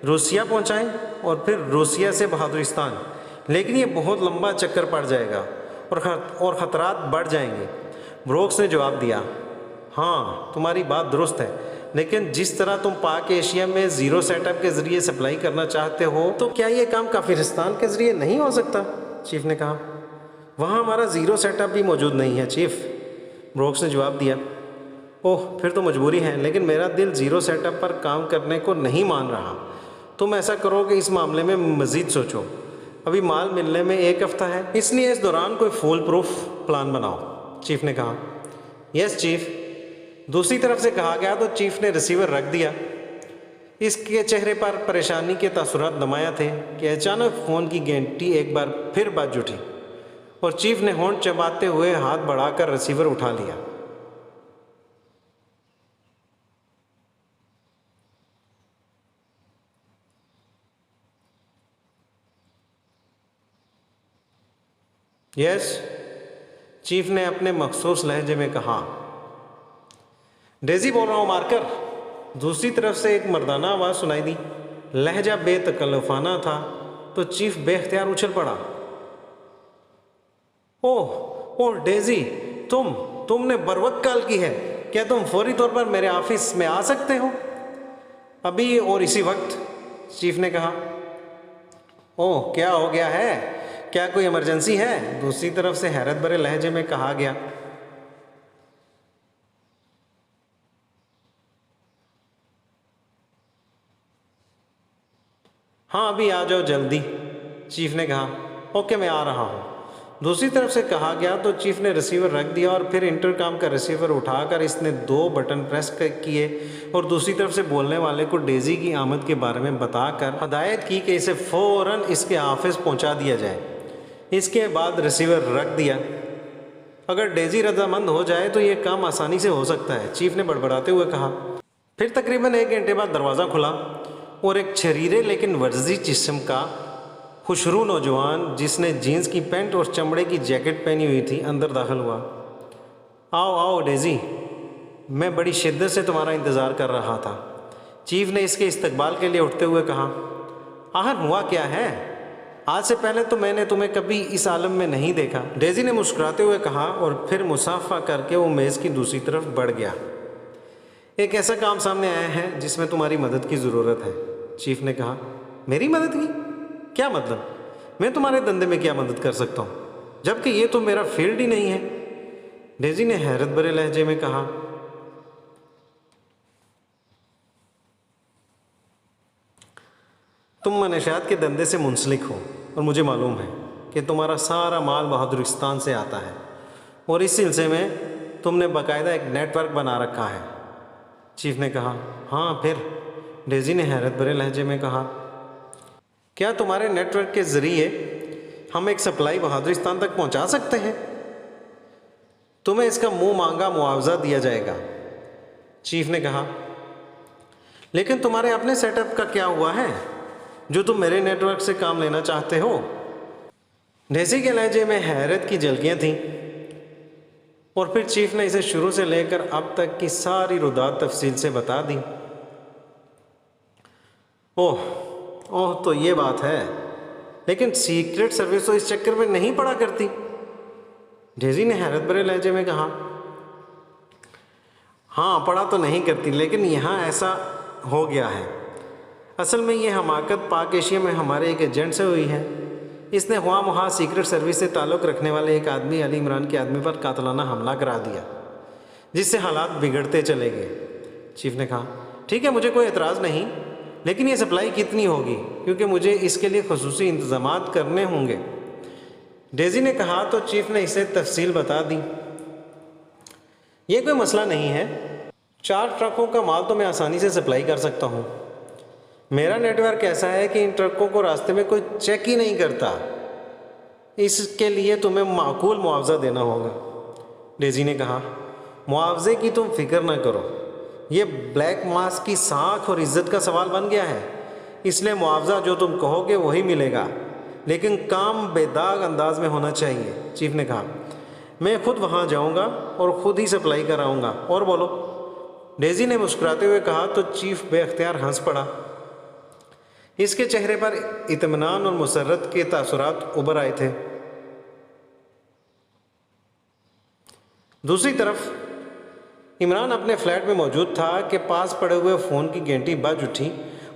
रूसिया पहुंचाएं और फिर रूसिया से बहादुरिस्तान, लेकिन ये बहुत लंबा चक्कर पड़ जाएगा और ख़तरात बढ़ जाएंगे। ब्रोक्स ने जवाब दिया, हाँ, तुम्हारी बात दुरुस्त है, लेकिन जिस तरह तुम पाक एशिया में ज़ीरो सेटअप के ज़रिए सप्लाई करना चाहते हो, तो क्या ये काम काफिरिस्तान के ज़रिए नहीं हो सकता? चीफ ने कहा, वहाँ हमारा ज़ीरो सेटअप भी मौजूद नहीं है चीफ। ब्रोक्स ने जवाब दिया, ओह, फिर तो मजबूरी है, लेकिन मेरा दिल ज़ीरो सेटअप पर काम करने को नहीं मान रहा। तुम ऐसा करो कि इस मामले में मज़ीद सोचो। अभी माल मिलने में 1 हफ़्ता है, इसलिए इस दौरान कोई फुल प्रूफ प्लान बनाओ। चीफ ने कहा, यस चीफ। दूसरी तरफ से कहा गया तो चीफ ने रिसीवर रख दिया। इसके चेहरे पर परेशानी के तासुरात नुमाया थे कि अचानक फ़ोन की घंटी एक बार फिर बज उठी और चीफ ने होंठ चबाते हुए हाथ बढ़ाकर रिसीवर उठा लिया। यस, चीफ ने अपने मखसूस लहजे में कहा। डेजी बोल रहा हूँ मार्कर। दूसरी तरफ से एक मर्दाना आवाज़ सुनाई दी। लहजा बेतकल्लुफ़ाना था तो चीफ बेख्तियार उछल पड़ा। ओह ओह डेजी, तुमने बरवक्त कॉल की है। क्या तुम फौरी तौर पर मेरे ऑफिस में आ सकते हो? अभी और इसी वक्त, चीफ ने कहा। ओह, क्या हो गया है? क्या कोई इमरजेंसी है? दूसरी तरफ से हैरत भरे लहजे में कहा गया। हाँ, अभी आ जाओ जल्दी, चीफ ने कहा। ओके, मैं आ रहा हूँ। दूसरी तरफ से कहा गया तो चीफ ने रिसीवर रख दिया और फिर इंटरकॉम का रिसीवर उठाकर इसने 2 बटन प्रेस किए और दूसरी तरफ से बोलने वाले को डेजी की आमद के बारे में बताकर हदायत की कि इसे फ़ौरन इसके ऑफिस पहुंचा दिया जाए। इसके बाद रिसीवर रख दिया। अगर डेजी रजामंद हो जाए तो ये काम आसानी से हो सकता है, चीफ ने बड़बड़ाते हुए कहा। फिर तकरीबन 1 घंटे बाद दरवाज़ा खुला और एक छरीरे लेकिन वर्जी जिस्म का खुशरू नौजवान जिसने जीन्स की पैंट और चमड़े की जैकेट पहनी हुई थी अंदर दाखिल हुआ। आओ आओ डेजी, मैं बड़ी शिद्दत से तुम्हारा इंतज़ार कर रहा था। चीफ ने इसके इस्तकबाल के लिए उठते हुए कहा, आखिर हुआ क्या है? आज से पहले तो मैंने तुम्हें कभी इस आलम में नहीं देखा। डेजी ने मुस्कुराते हुए कहा और फिर मुसाफा करके वो मेज़ की दूसरी तरफ बढ़ गया। एक ऐसा काम सामने आया है जिसमें तुम्हारी मदद की ज़रूरत है। चीफ ने कहा, मेरी मदद की? क्या मतलब? मैं तुम्हारे धंधे में क्या मदद कर सकता हूँ, जबकि ये तो मेरा फील्ड ही नहीं है। डेजी ने हैरत भरे लहजे में कहा, तुम मनशियात के धंधे से मुंसलिक हो और मुझे मालूम है कि तुम्हारा सारा माल बहादुरिस्तान से आता है और इस सिलसिले में तुमने बाकायदा एक नेटवर्क बना रखा है। चीफ ने कहा, हाँ फिर? डेजी ने हैरत भरे लहजे में कहा, क्या तुम्हारे नेटवर्क के ज़रिए हम एक सप्लाई बहादुरिस्तान तक पहुंचा सकते हैं? तुम्हें इसका मुंह मांगा मुआवजा दिया जाएगा। चीफ ने कहा, लेकिन तुम्हारे अपने सेटअप का क्या हुआ है जो तुम मेरे नेटवर्क से काम लेना चाहते हो? डेजी के लहजे में हैरत की झलकियाँ थीं और फिर चीफ ने इसे शुरू से लेकर अब तक की सारी रुदात तफसील से बता दी। ओह ओह, तो ये बात है, लेकिन सीक्रेट सर्विस तो इस चक्कर में नहीं पड़ा करती। डेजी ने हैरत भरे लहजे में कहा, हाँ पड़ा तो नहीं करती, लेकिन यहाँ ऐसा हो गया है। असल में ये हमाकत पाक एशिया में हमारे एक एजेंट से हुई है। इसने वहाँ सीक्रेट सर्विस से ताल्लुक़ रखने वाले एक आदमी अली इमरान के आदमी पर कातलाना हमला करा दिया, जिससे हालात बिगड़ते चले गए। चीफ ने कहा, ठीक है, मुझे कोई एतराज़ नहीं, लेकिन ये सप्लाई कितनी होगी, क्योंकि मुझे इसके लिए खुसूसी इंतज़ामात करने होंगे। डेजी ने कहा तो चीफ ने इसे तफसील बता दी। ये कोई मसला नहीं है, 4 ट्रकों का माल तो मैं आसानी से सप्लाई कर सकता हूँ। मेरा नेटवर्क ऐसा है कि इन ट्रकों को रास्ते में कोई चेक ही नहीं करता। इसके लिए तुम्हें माकूल मुआवजा देना होगा। डेजी ने कहा, मुआवजे की तुम फिक्र ना करो, ये ब्लैक मास की साख और इज्जत का सवाल बन गया है, इसलिए मुआवजा जो तुम कहोगे वही मिलेगा, लेकिन काम बेदाग अंदाज में होना चाहिए। चीफ ने कहा, मैं खुद वहाँ जाऊँगा और ख़ुद ही सप्लाई कराऊँगा। और बोलो? डेजी ने मुस्कुराते हुए कहा तो चीफ बेख्तियार हंस पड़ा। इसके चेहरे पर इत्मीनान और मुसर्रत के तासुरात उभर आए थे। दूसरी तरफ इमरान अपने फ्लैट में मौजूद था कि पास पड़े हुए फ़ोन की घंटी बज उठी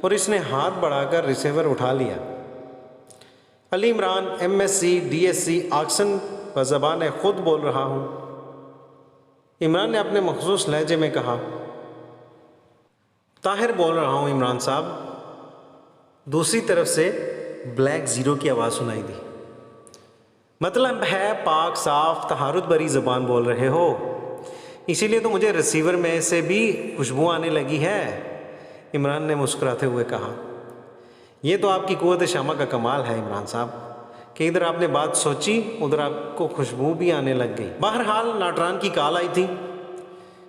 और इसने हाथ बढ़ाकर रिसीवर उठा लिया। अली इमरान, MSc DSc आक्सन बज़बान ख़ुद बोल रहा हूँ। इमरान ने अपने मखसूस लहजे में कहा, ताहिर बोल रहा हूँ इमरान साहब। दूसरी तरफ से ब्लैक ज़ीरो की आवाज़ सुनाई दी। मतलब है पाक साफ तहारुत भरी ज़बान बोल रहे हो, इसीलिए तो मुझे रिसीवर में से भी खुशबू आने लगी है। इमरान ने मुस्कुराते हुए कहा, यह तो आपकी क़ुव्वत शामा का कमाल है इमरान साहब कि इधर आपने बात सोची उधर आपको खुशबू भी आने लग गई। बहरहाल नाटरान की कॉल आई थी।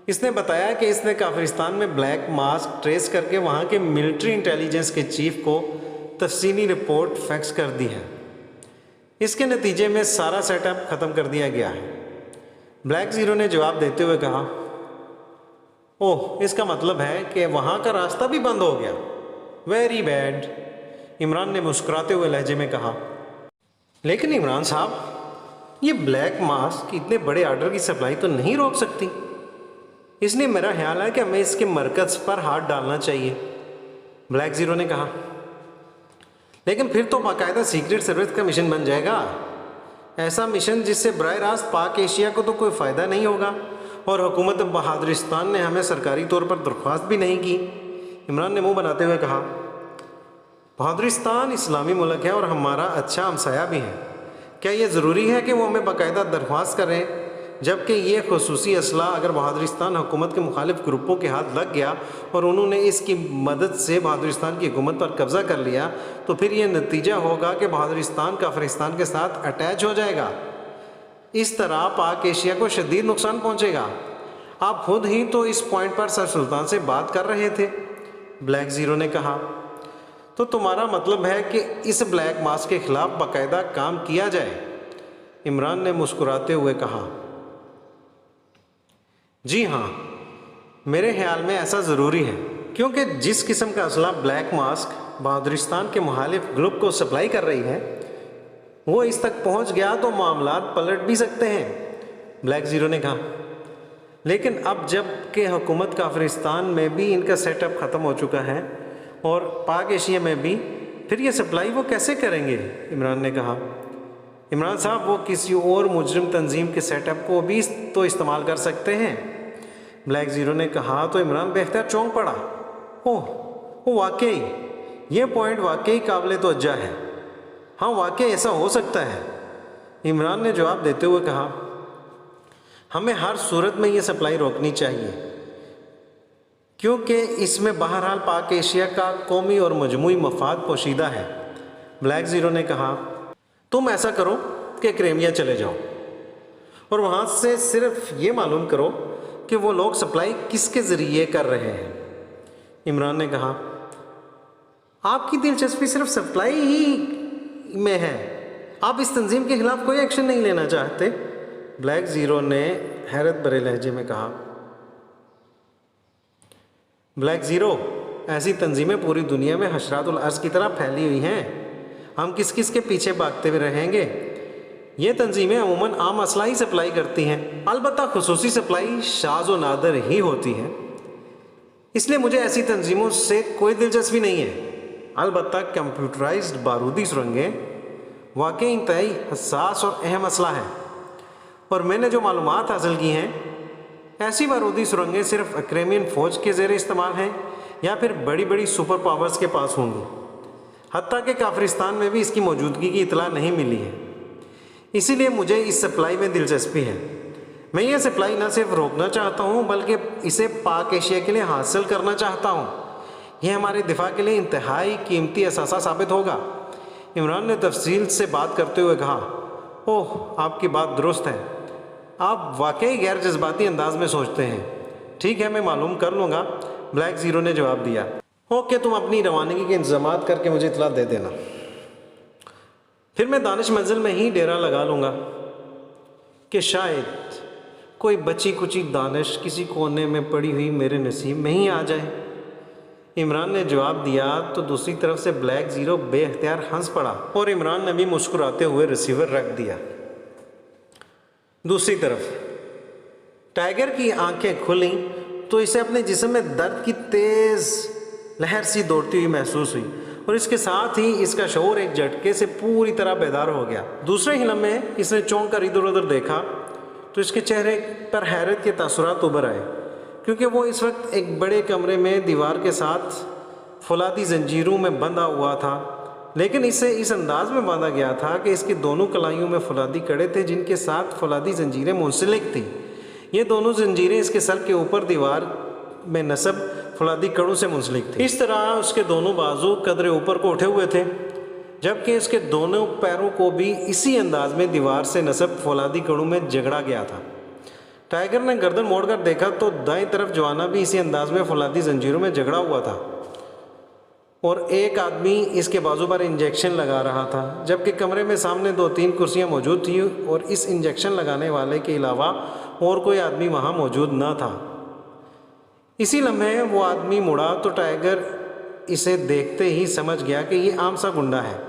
इसने बताया कि इसने काफिरिस्तान में ब्लैक मास्क ट्रेस करके वहाँ के मिलिट्री इंटेलिजेंस के चीफ को तफसीली रिपोर्ट फैक्स कर दी है। इसके नतीजे में सारा सेटअप ख़त्म कर दिया गया है। ब्लैक ज़ीरो ने जवाब देते हुए कहा, ओह, इसका मतलब है कि वहाँ का रास्ता भी बंद हो गया। Very bad. इमरान ने मुस्कुराते हुए लहजे में कहा, लेकिन इमरान साहब, ये ब्लैक मास्क इतने बड़े ऑर्डर की सप्लाई तो नहीं रोक सकती, इसलिए मेरा ख्याल है कि हमें इसके मरकज़ पर हाथ डालना चाहिए। ब्लैक ज़ीरो ने कहा, लेकिन फिर तो बाकायदा सीक्रेट सर्विस का मिशन बन जाएगा। ऐसा मिशन जिससे बराह रास्त पाक एशिया को तो कोई फ़ायदा नहीं होगा और हुकूमत बहादुरिस्तान ने हमें सरकारी तौर पर दरख्वास्त भी नहीं की। इमरान ने मुंह बनाते हुए कहा, बहादुरिस्तान इस्लामी मुल्क है और हमारा अच्छा हमसाया भी है। क्या ये ज़रूरी है कि वो हमें बाकायदा दरख्वास्त करें, जबकि ये खसूसी असला अगर बहादुरिस्तान हुकूमत के मुखालिफ ग्रुपों के हाथ लग गया और उन्होंने इसकी मदद से बहादुरिस्तान की हुकूमत पर कब्ज़ा कर लिया तो फिर ये नतीजा होगा कि बहादुरिस्तान काफिरिस्तान के साथ अटैच हो जाएगा। इस तरह पाक एशिया को शदीद नुकसान पहुँचेगा। आप खुद ही तो इस पॉइंट पर सर सुल्तान से बात कर रहे थे। ब्लैक ज़ीरो ने कहा, तो तुम्हारा मतलब है कि इस ब्लैक मास्क के ख़िलाफ़ बाकायदा काम किया जाए? इमरान ने मुस्कुराते हुए कहा, जी हाँ, मेरे ख्याल में ऐसा ज़रूरी है। क्योंकि जिस किस्म का असला ब्लैक मास्क बहादुरिस्तान के मुखालिफ ग्रुप को सप्लाई कर रही है वो इस तक पहुंच गया तो मामलात पलट भी सकते हैं, ब्लैक ज़ीरो ने कहा। लेकिन अब जब कि हुकूमत काफिरिस्तान में भी इनका सेटअप ख़त्म हो चुका है और पाक एशिया में भी, फिर ये सप्लाई वो कैसे करेंगे? इमरान ने कहा। इमरान साहब, वो किसी और मुजरिम तंजीम के सेटअप को भी तो इस्तेमाल कर सकते हैं, ब्लैक ज़ीरो ने कहा। तो इमरान बेख्तियार चौंक पड़ा। ओह वाकई, ये पॉइंट वाकई काबिल तवज्जो है। हाँ वाकई ऐसा हो सकता है, इमरान ने जवाब देते हुए कहा। हमें हर सूरत में ये सप्लाई रोकनी चाहिए क्योंकि इसमें बहरहाल पाक एशिया का कौमी और मजमूई मफाद पोशीदा है, ब्लैक ज़ीरो ने कहा। तुम ऐसा करो कि क्रीमिया चले जाओ और वहाँ से सिर्फ ये मालूम करो कि वो लोग सप्लाई किसके ज़रिए कर रहे हैं, इमरान ने कहा। आपकी दिलचस्पी सिर्फ सप्लाई ही में है, आप इस तंजीम के खिलाफ कोई एक्शन नहीं लेना चाहते, ब्लैक ज़ीरो ने हैरत भरे लहजे में कहा। ब्लैक ज़ीरो, ऐसी तंजीमें पूरी दुनिया में हशरातुल अर्ज़ की तरह फैली हुई हैं, हम किस किस के पीछे भागते हुए रहेंगे? ये तंजीमें अमूमन आम असला ही सप्लाई करती हैं, अलबत्ता खुसूसी सप्लाई शाज़ व नादर ही होती है, इसलिए मुझे ऐसी तंजीमों से कोई दिलचस्पी नहीं है। अलबत्ता कंप्यूटराइज्ड बारूदी सुरंगें वाकई इंतहाई हसास और अहम मसला है और मैंने जो मालूमात हासिल की हैं, ऐसी बारूदी सुरंगें सिर्फ अक्रेमियन फ़ौज के ज़ेर इस्तेमाल हैं या फिर बड़ी बड़ी सुपर पावर्स के पास होंगी। हत्ता कि काफिरिस्तान में भी इसकी मौजूदगी की इतला नहीं मिली है, इसीलिए मुझे इस सप्लाई में दिलचस्पी है। मैं ये सप्लाई न सिर्फ रोकना चाहता हूँ बल्कि इसे पाक एशिया के लिए हासिल करना चाहता हूँ। यह हमारे दिफा के लिए इंतहाई कीमती असासा साबित होगा, इमरान ने तफसील से बात करते हुए कहा। ओह, आपकी बात दुरुस्त है, आप वाकई गैर जज्बाती अंदाज में सोचते हैं। ठीक है, मैं मालूम कर लूँगा, ब्लैक ज़ीरो ने जवाब दिया। ओके, तुम अपनी रवानगी के इंतजाम करके मुझे इतला दे देना, फिर मैं दानिश मंजिल में ही डेरा लगा लूँगा कि शायद कोई बची कुची दानिश किसी कोने में पड़ी हुई मेरे नसीब में ही आ जाए, इमरान ने जवाब दिया। तो दूसरी तरफ से ब्लैक ज़ीरो बेख्तियार हंस पड़ा और इमरान ने भी मुस्कुराते हुए रिसीवर रख दिया। दूसरी तरफ टाइगर की आंखें खुली तो इसे अपने जिस्म में दर्द की तेज़ लहर सी दौड़ती हुई महसूस हुई और इसके साथ ही इसका शऊर एक झटके से पूरी तरह बेदार हो गया। दूसरे ही लम्हे इसने चौंक कर इधर उधर देखा तो इसके चेहरे पर हैरत के तासुरात उभर आए, क्योंकि वो इस वक्त एक बड़े कमरे में दीवार के साथ फौलादी जंजीरों में बंधा हुआ था, लेकिन इसे इस अंदाज में बांधा गया था कि इसकी दोनों कलाइयों में फौलादी कड़े थे जिनके साथ फौलादी जंजीरें मुंसलिक थीं। ये दोनों जंजीरें इसके सर के ऊपर दीवार में नस्ब फौलादी कड़ों से मुंसलिक थी। इस तरह उसके दोनों बाजू कदरे ऊपर को उठे हुए थे, जबकि इसके दोनों पैरों को भी इसी अंदाज में दीवार से नस्ब फौलादी कड़ों में जगड़ा गया था। टाइगर ने गर्दन मोड़कर देखा तो दाईं तरफ जवाना भी इसी अंदाज में फौलादी जंजीरों में जगड़ा हुआ था और एक आदमी इसके बाजू पर इंजेक्शन लगा रहा था, जबकि कमरे में सामने 2-3 कुर्सियां मौजूद थीं और इस इंजेक्शन लगाने वाले के अलावा और कोई आदमी वहां मौजूद न था। इसी लम्हे वो आदमी मुड़ा तो टाइगर इसे देखते ही समझ गया कि ये आम सा गुंडा है।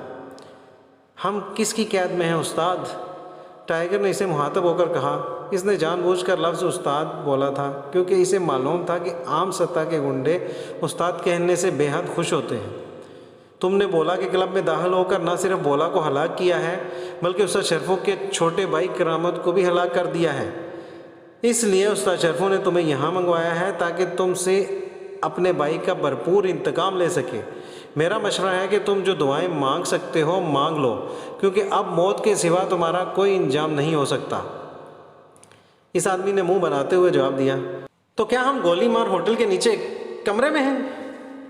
हम किसकी कैद में हैं उस्ताद? टाइगर ने इसे मुहातब होकर कहा। इसने जानबूझकर लफ्ज़ उस्ताद बोला था क्योंकि इसे मालूम था कि आम सतह के गुंडे उस्ताद कहने से बेहद खुश होते हैं। तुमने बोला कि क्लब में दाखिल होकर न सिर्फ बोला को हलाक किया है बल्कि उस्ताद शरफों के छोटे भाई करामत को भी हलाक कर दिया है, इसलिए उस्ताद शरफों ने तुम्हें यहाँ मंगवाया है ताकि तुमसे अपने भाई का भरपूर इंतकाम ले सके। मेरा मशवरा है कि तुम जो दुआएं मांग सकते हो मांग लो, क्योंकि अब मौत के सिवा तुम्हारा कोई इंजाम नहीं हो सकता। इस आदमी ने मुंह बनाते हुए जवाब दिया। तो क्या हम गोली मार होटल के नीचे कमरे में हैं?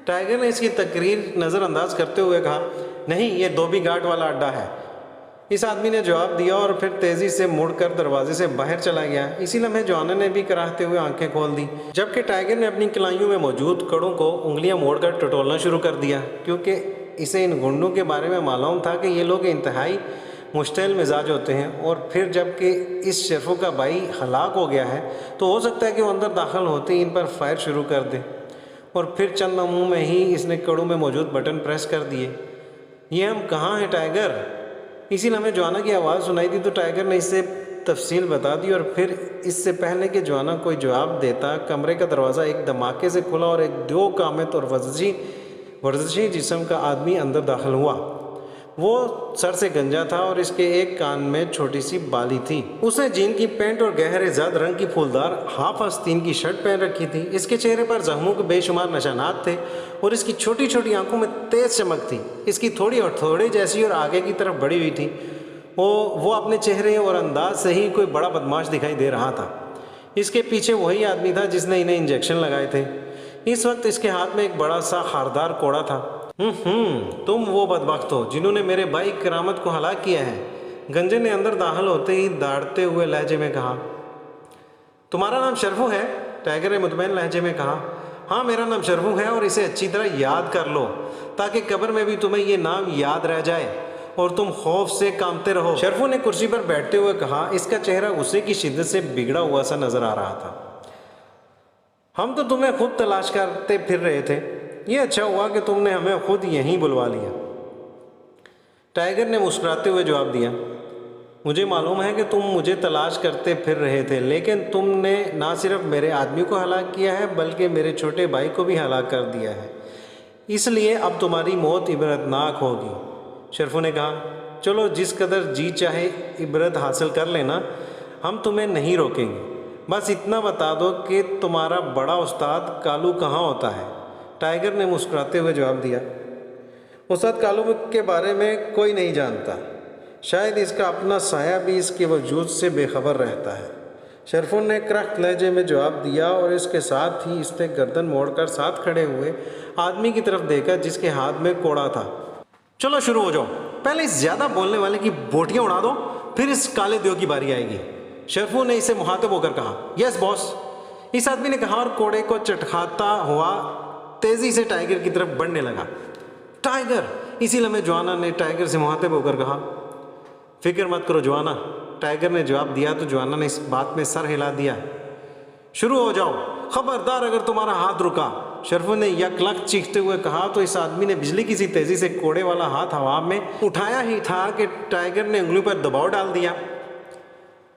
टाइगर ने इसकी तकरीर नज़रअंदाज करते हुए कहा। नहीं, ये धोबी घाट वाला अड्डा है, इस आदमी ने जवाब दिया और फिर तेज़ी से मुड़कर दरवाजे से बाहर चला गया। इसी लम्हे जवाना ने भी कराहते हुए आंखें खोल दी, जबकि टाइगर ने अपनी कलाइयों में मौजूद कड़ों को उंगलियां मोड़कर टटोलना शुरू कर दिया, क्योंकि इसे इन गुंडों के बारे में मालूम था कि ये लोग इंतहाई मुश्तइल मिजाज होते हैं और फिर जबकि इस शरफों का भाई हलाक हो गया है तो हो सकता है कि वो अंदर दाखिल होते ही इन पर फायर शुरू कर दे। और फिर चंद लम्हों में ही इसने कड़ू में मौजूद बटन प्रेस कर दिए। ये हम कहाँ हैं टाइगर? इसी लम्हे जोआना की आवाज़ सुनाई दी तो टाइगर ने इसे तफसील बता दी और फिर इससे पहले कि जोआना कोई जवाब देता कमरे का दरवाज़ा एक धमाके से खुला और एक दो कामत और वर्जिशी जिस्म का आदमी अंदर दाखिल हुआ। वो सर से गंजा था और इसके एक कान में छोटी सी बाली थी। उसने जीन की पैंट और गहरे ज़र्द रंग की फूलदार हाफ आस्तीन की शर्ट पहन रखी थी। इसके चेहरे पर जख्मों के बेशुमार निशानात थे और इसकी छोटी छोटी आंखों में तेज़ चमक थी। इसकी थोड़ी और थोड़ी जैसी और आगे की तरफ बढ़ी हुई थी। वो अपने चेहरे और अंदाज से ही कोई बड़ा बदमाश दिखाई दे रहा था। इसके पीछे वही आदमी था जिसने इन्हें इंजेक्शन लगाए थे। इस वक्त इसके हाथ में एक बड़ा सा खारदार कोड़ा था। तुम वो बदबख्त हो जिन्होंने मेरे भाई करामत को हलाक किया है, गंजे ने अंदर दाखिल होते ही दाढ़ते हुए लहजे में कहा। तुम्हारा नाम शर्फू है? टाइगर ने मुतमईन लहजे में कहा। हाँ, मेरा नाम शर्फू है और इसे अच्छी तरह याद कर लो ताकि कब्र में भी तुम्हें ये नाम याद रह जाए और तुम खौफ से कांपते रहो। शर्फू ने कुर्सी पर बैठते हुए कहा। इसका चेहरा गुस्से की शिद्दत से बिगड़ा हुआ सा नजर आ रहा था। हम तो तुम्हें खुद तलाश करते फिर रहे थे। ये अच्छा हुआ कि तुमने हमें खुद यहीं बुलवा लिया। टाइगर ने मुस्कुराते हुए जवाब दिया। मुझे मालूम है कि तुम मुझे तलाश करते फिर रहे थे, लेकिन तुमने ना सिर्फ मेरे आदमी को हलाक किया है बल्कि मेरे छोटे भाई को भी हलाक कर दिया है। इसलिए अब तुम्हारी मौत इबरतनाक होगी। शर्फू ने कहा। चलो, जिस कदर जी चाहे इबरत हासिल कर लेना, हम तुम्हें नहीं रोकेंगे। बस इतना बता दो कि तुम्हारा बड़ा उस्ताद कालू कहाँ होता है? टाइगर ने मुस्कुराते हुए जवाब दिया। उस्ताद कालू के बारे में कोई नहीं जानता। शायद इसका अपना साया भी इसके वजूद से बेखबर रहता है। शर्फू ने करख्त लहजे में जवाब दिया और इसके साथ ही इसने गर्दन मोड़कर साथ खड़े हुए आदमी की तरफ देखा जिसके हाथ में कोड़ा था। चलो शुरू हो जाओ। पहले इस ज़्यादा बोलने वाले की बोटियाँ उड़ा दो, फिर इस काले देव की बारी आएगी। शर्फू ने इसे मुखातिब होकर कहा। यस बॉस, इस आदमी ने कहा और कोड़े को चटखाता हुआ तेजी से टाइगर की तरफ बढ़ने लगा। टाइगर! इसी लम्हे जोआना ने टाइगर से मुखातिब होकर कहा। फिक्र मत करो जोआना, टाइगर ने जवाब दिया तो जोआना ने इस बात में सर हिला दिया। शुरू हो जाओ, खबरदार अगर तुम्हारा हाथ रुका, शर्फू ने यकलक चीखते हुए कहा तो इस आदमी ने बिजली की सी तेजी से कोड़े वाला हाथ हवा में उठाया ही था कि टाइगर ने उंगली पर दबाव डाल दिया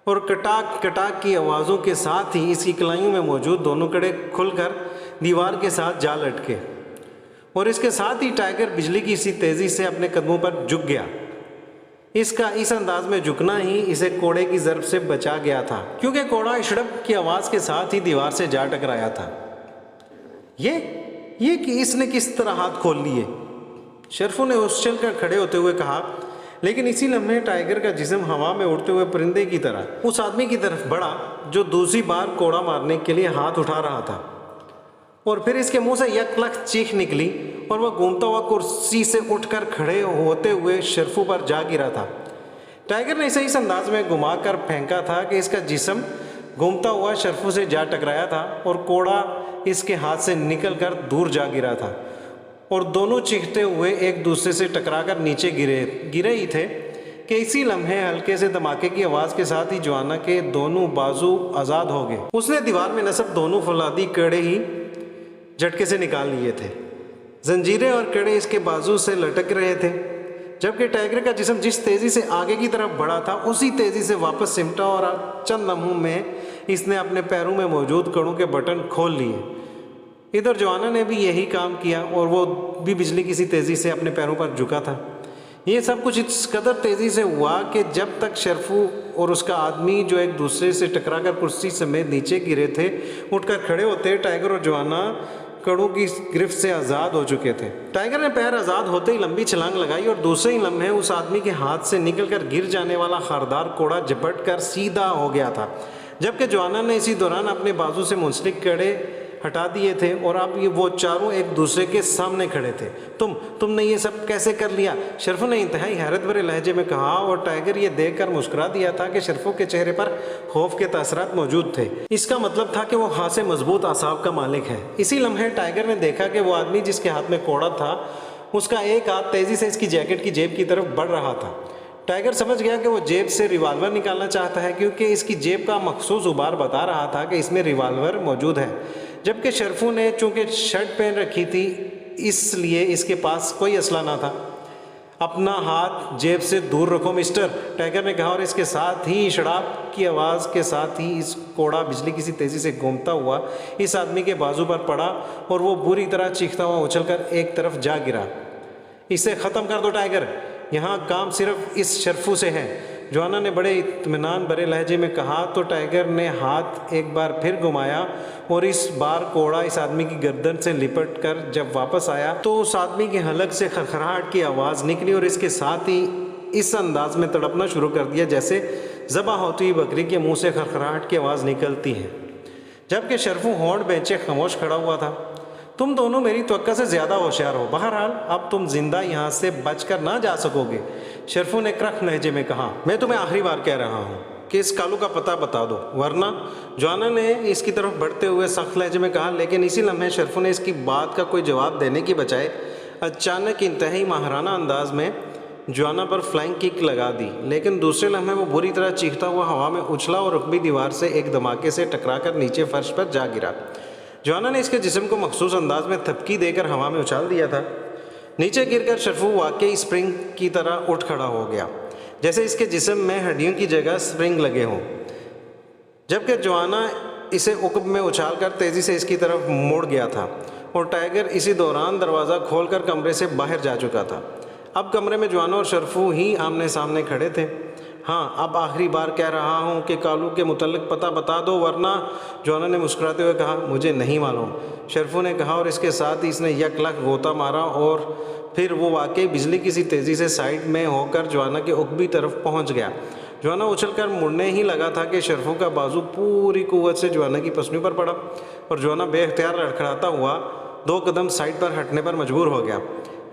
और कटाक कटाक की आवाज़ों के साथ ही इसकी कलाइयों में मौजूद दोनों कड़े खुलकर दीवार के साथ जा लटके और इसके साथ ही टाइगर बिजली की सी तेज़ी से अपने कदमों पर झुक गया। इसका इस अंदाज में झुकना ही इसे कोड़े की ज़रब से बचा गया था, क्योंकि कोड़ा इशड़प की आवाज़ के साथ ही दीवार से जा टकराया था। ये कि इसने किस तरह हाथ खोल लिए? शर्फू ने उछल कर खड़े होते हुए कहा। लेकिन इसी लम्हे टाइगर का जिस्म हवा में उड़ते हुए परिंदे की तरह उस आदमी की तरफ बढ़ा जो दूसरी बार कोड़ा मारने के लिए हाथ उठा रहा था और फिर इसके मुंह से यकलक चीख निकली और वह घूमता हुआ कुर्सी से उठकर खड़े होते हुए शर्फू पर जा गिरा था। टाइगर ने इसे इस अंदाज में घुमा कर फेंका था कि इसका जिस्म घूमता हुआ शर्फू से जा टकराया था और कोड़ा इसके हाथ से निकल कर दूर जा गिरा था और दोनों चीखते हुए एक दूसरे से टकराकर नीचे गिरे ही थे कि इसी लम्हे हल्के से धमाके की आवाज़ के साथ ही जोआना के दोनों बाजू आज़ाद हो गए। उसने दीवार में नस्ब दोनों फौलादी कड़े ही झटके से निकाल लिए थे। जंजीरें और कड़े इसके बाजू से लटक रहे थे, जबकि टाइगर का जिस्म जिस तेज़ी से आगे की तरफ बढ़ा था उसी तेज़ी से वापस सिमटा और चंद लम्हों में इसने अपने पैरों में मौजूद कड़ों के बटन खोल लिए। इधर जोआना ने भी यही काम किया और वो भी बिजली की सी तेज़ी से अपने पैरों पर झुका था। ये सब कुछ इस कदर तेज़ी से हुआ कि जब तक शर्फू और उसका आदमी जो एक दूसरे से टकराकर कुर्सी समेत नीचे गिरे थे उठकर खड़े होते, टाइगर और जोआना कड़ों की गिरफ्त से आज़ाद हो चुके थे। टाइगर ने पैर आज़ाद होते ही लंबी छलांग लगाई और दूसरे ही लम्हे उस आदमी के हाथ से निकलकर गिर जाने वाला खारदार कोड़ा झपट कर सीधा हो गया था, जबकि जोआना ने इसी दौरान अपने बाजू से मुंसलिक कड़े हटा दिए थे और अब ये वो चारों एक दूसरे के सामने खड़े थे। तुमने ये सब कैसे कर लिया? शर्फू ने इंतहाई हैरत भरे लहजे में कहा और टाइगर ये देखकर मुस्कुरा दिया था कि शर्फू के चेहरे पर खौफ के तासरात मौजूद थे। इसका मतलब था कि वो हाथ से मजबूत आसाब का मालिक है। इसी लम्हे टाइगर ने देखा कि वो आदमी जिसके हाथ में कोड़ा था उसका एक हाथ तेज़ी से इसकी जैकेट की जेब की तरफ बढ़ रहा था। टाइगर समझ गया कि वो जेब से रिवाल्वर निकालना चाहता है, क्योंकि इसकी जेब का मखसूस उबार बता रहा था कि इसमें रिवाल्वर मौजूद है। जबकि शरफू ने चूंकि शर्ट पहन रखी थी इसलिए इसके पास कोई असला ना था। अपना हाथ जेब से दूर रखो मिस्टर, टाइगर ने कहा, और इसके साथ ही शराब की आवाज़ के साथ ही इस कोड़ा बिजली किसी तेज़ी से घूमता हुआ इस आदमी के बाजू पर पड़ा और वो बुरी तरह चीखता हुआ उछलकर एक तरफ जा गिरा। इसे ख़त्म कर दो टाइगर, यहाँ काम सिर्फ इस शरफू से है, जोआना ने बड़े इत्मीनान भरे लहजे में कहा। तो टाइगर ने हाथ एक बार फिर घुमाया और इस बार कोड़ा इस आदमी की गर्दन से लिपट कर जब वापस आया तो उस आदमी के हलक से खरखराहट की आवाज़ निकली और इसके साथ ही इस अंदाज में तड़पना शुरू कर दिया जैसे ज़बह होती हुई बकरी के मुंह से खरखराहट की आवाज़ निकलती है। जबकि शरफू होंठ बेंचे खामोश खड़ा हुआ था। तुम दोनों मेरी तवक्का से ज़्यादा होशियार हो, बहरहाल अब तुम जिंदा यहाँ से बचकर ना जा सकोगे, शरफू ने क्रख लहजे में कहा। मैं तुम्हें आखिरी बार कह रहा हूँ कि इस कालू का पता बता दो, वरना, जोआना ने इसकी तरफ बढ़ते हुए सख्त लहजे में कहा। लेकिन इसी लम्हे शरफू ने इसकी बात का कोई जवाब देने की बजाय अचानक इंतहाई माहराना अंदाज में जोआना पर फ्लाइंग किक लगा दी। लेकिन दूसरे लम्हे वो बुरी तरह चीखता हुआ हवा में उछला और रुकबी दीवार से एक धमाके से टकराकर नीचे फर्श पर जा गिरा। जोआना ने इसके जिस्म को मखसूस अंदाज में थपकी देकर हवा में उछाल दिया था। नीचे गिरकर शरफू वाकई स्प्रिंग की तरह उठ खड़ा हो गया, जैसे इसके जिस्म में हड्डियों की जगह स्प्रिंग लगे हों। जबकि जोआना इसे उकब में उछालकर तेज़ी से इसकी तरफ मुड़ गया था और टाइगर इसी दौरान दरवाज़ा खोलकर कमरे से बाहर जा चुका था। अब कमरे में जोआना और शरफू ही आमने सामने खड़े थे। हाँ, अब आखिरी बार कह रहा हूँ कि कालू के मुतल्लिक पता बता दो, वरना, जोआना ने मुस्कुराते हुए कहा। मुझे नहीं मालूम, शरफू ने कहा और इसके साथ ही इसने यकलख गोता मारा और फिर वो वाकई बिजली किसी तेज़ी से साइड में होकर जोआना के उकबी तरफ पहुँच गया। जोआना उछलकर मुड़ने ही लगा था कि शरफू का बाजू पूरी कुव्वत से जोआना की पसली पर पड़ा और जोआना बेख्तियार लड़खड़ाता हुआ 2 कदम साइड पर हटने पर मजबूर हो गया।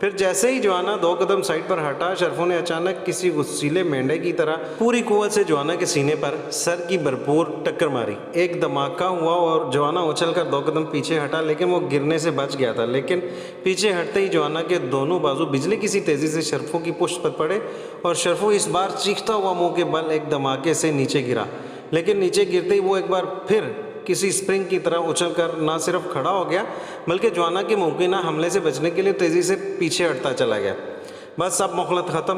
फिर जैसे ही जोआना 2 कदम साइड पर हटा, शरफू ने अचानक किसी गुस्सीले मेंढे की तरह पूरी कुव्वत से जोआना के सीने पर सर की भरपूर टक्कर मारी। एक धमाका हुआ और जोआना उछलकर 2 कदम पीछे हटा, लेकिन वो गिरने से बच गया था। लेकिन पीछे हटते ही जोआना के दोनों बाजू बिजली किसी तेज़ी से शरफू की पुष्ट पर पड़े और शरफू इस बार चीखता हुआ मुँह के बल एक धमाके से नीचे गिरा। लेकिन नीचे गिरते ही वो एक बार फिर किसी स्प्रिंग की तरह उछलकर ना सिर्फ खड़ा हो गया बल्कि जोआना के मुमकिन हमले से बचने के लिए तेज़ी से पीछे हटता चला गया। बस अब मोहलत ख़त्म,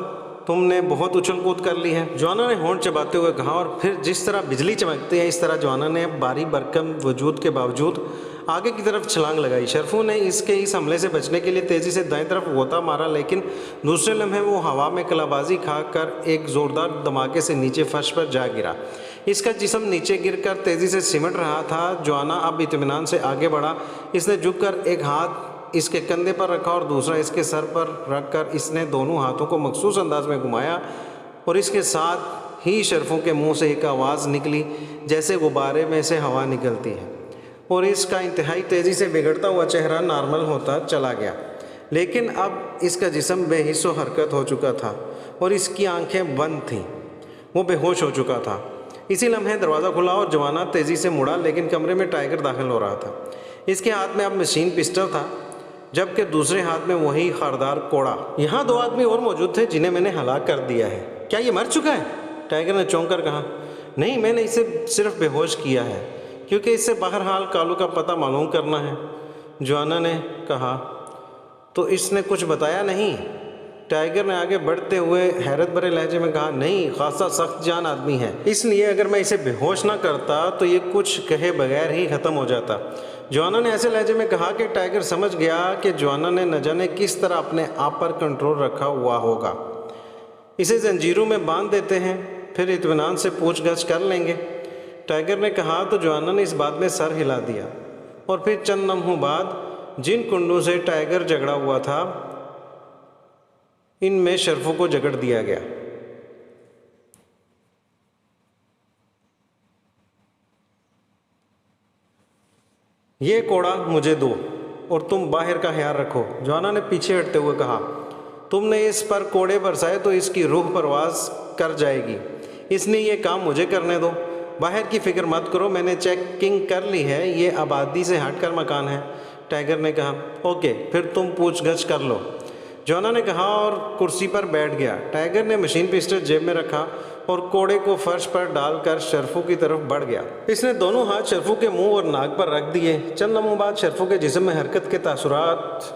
तुमने बहुत उछल कूद कर ली है, जोआना ने होंठ चबाते हुए कहा। और फिर जिस तरह बिजली चमकती है इस तरह जोआना ने भारी भरकम वजूद के बावजूद आगे की तरफ छलांग लगाई। शरफू ने इसके इस हमले से बचने के लिए तेज़ी से दाएं तरफ गोता मारा, लेकिन दूसरे लम्हे वो हवा में कलाबाजी खाकर एक ज़ोरदार धमाके से नीचे फर्श पर जा गिरा। इसका जिस्म नीचे गिरकर तेज़ी से सिमट रहा था। जोआना अब इत्मीनान से आगे बढ़ा। इसने झुककर एक हाथ इसके कंधे पर रखा और दूसरा इसके सर पर रखकर इसने दोनों हाथों को मखसूस अंदाज में घुमाया और इसके साथ ही शरफू के मुंह से एक आवाज़ निकली जैसे गुब्बारे में से हवा निकलती है और इसका इंतहाई तेज़ी से बिगड़ता हुआ चेहरा नॉर्मल होता चला गया। लेकिन अब इसका जिस्म बेहिस्सो हरकत हो चुका था और इसकी आंखें बंद थीं। वो बेहोश हो चुका था। इसी लम्हे दरवाज़ा खुला और जोआना तेज़ी से मुड़ा, लेकिन कमरे में टाइगर दाखिल हो रहा था। इसके हाथ में अब मशीन पिस्टल था, जबकि दूसरे हाथ में वही खारदार कोड़ा। यहाँ 2 आदमी और मौजूद थे जिन्हें मैंने हलाक कर दिया है। क्या ये मर चुका है? टाइगर ने चौंक कर कहा। नहीं, मैंने इसे सिर्फ बेहोश किया है क्योंकि इससे बहरहाल कालू का पता मालूम करना है, जोआना ने कहा। तो इसने कुछ बताया नहीं? टाइगर ने आगे बढ़ते हुए हैरत भरे लहजे में कहा। नहीं, खासा सख्त जान आदमी है, इसलिए अगर मैं इसे बेहोश ना करता तो ये कुछ कहे बगैर ही ख़त्म हो जाता, जोआना ने ऐसे लहजे में कहा कि टाइगर समझ गया कि जोआना ने न जाने किस तरह अपने आप पर कंट्रोल रखा हुआ होगा। इसे जंजीरों में बांध देते हैं, फिर इत्मीनान से पूछगछ कर लेंगे, टाइगर ने कहा। तो जोआना ने इस बात में सर हिला दिया और फिर चंद लम्हों बाद जिन कुंडों से टाइगर झगड़ा हुआ था इनमें शरफू को जकड़ दिया गया। ये कोड़ा मुझे दो और तुम बाहर का ख्याल रखो, जोआना ने पीछे हटते हुए कहा। तुमने इस पर कोड़े बरसाए तो इसकी रूह परवास कर जाएगी, इसलिए ये काम मुझे करने दो। बाहर की फिक्र मत करो, मैंने चेकिंग कर ली है, ये आबादी से हटकर मकान है, टाइगर ने कहा। ओके, फिर तुम पूछगछ कर लो। जोना ने कहा और कुर्सी पर बैठ गया। टाइगर ने मशीन पिस्टल जेब में रखा और कोड़े को फर्श पर डालकर शर्फू की तरफ बढ़ गया। इसने दोनों हाथ शर्फू के मुंह और नाक पर रख दिए। चंद लम्हों बाद शर्फू के जिस्म में हरकत के तासुरात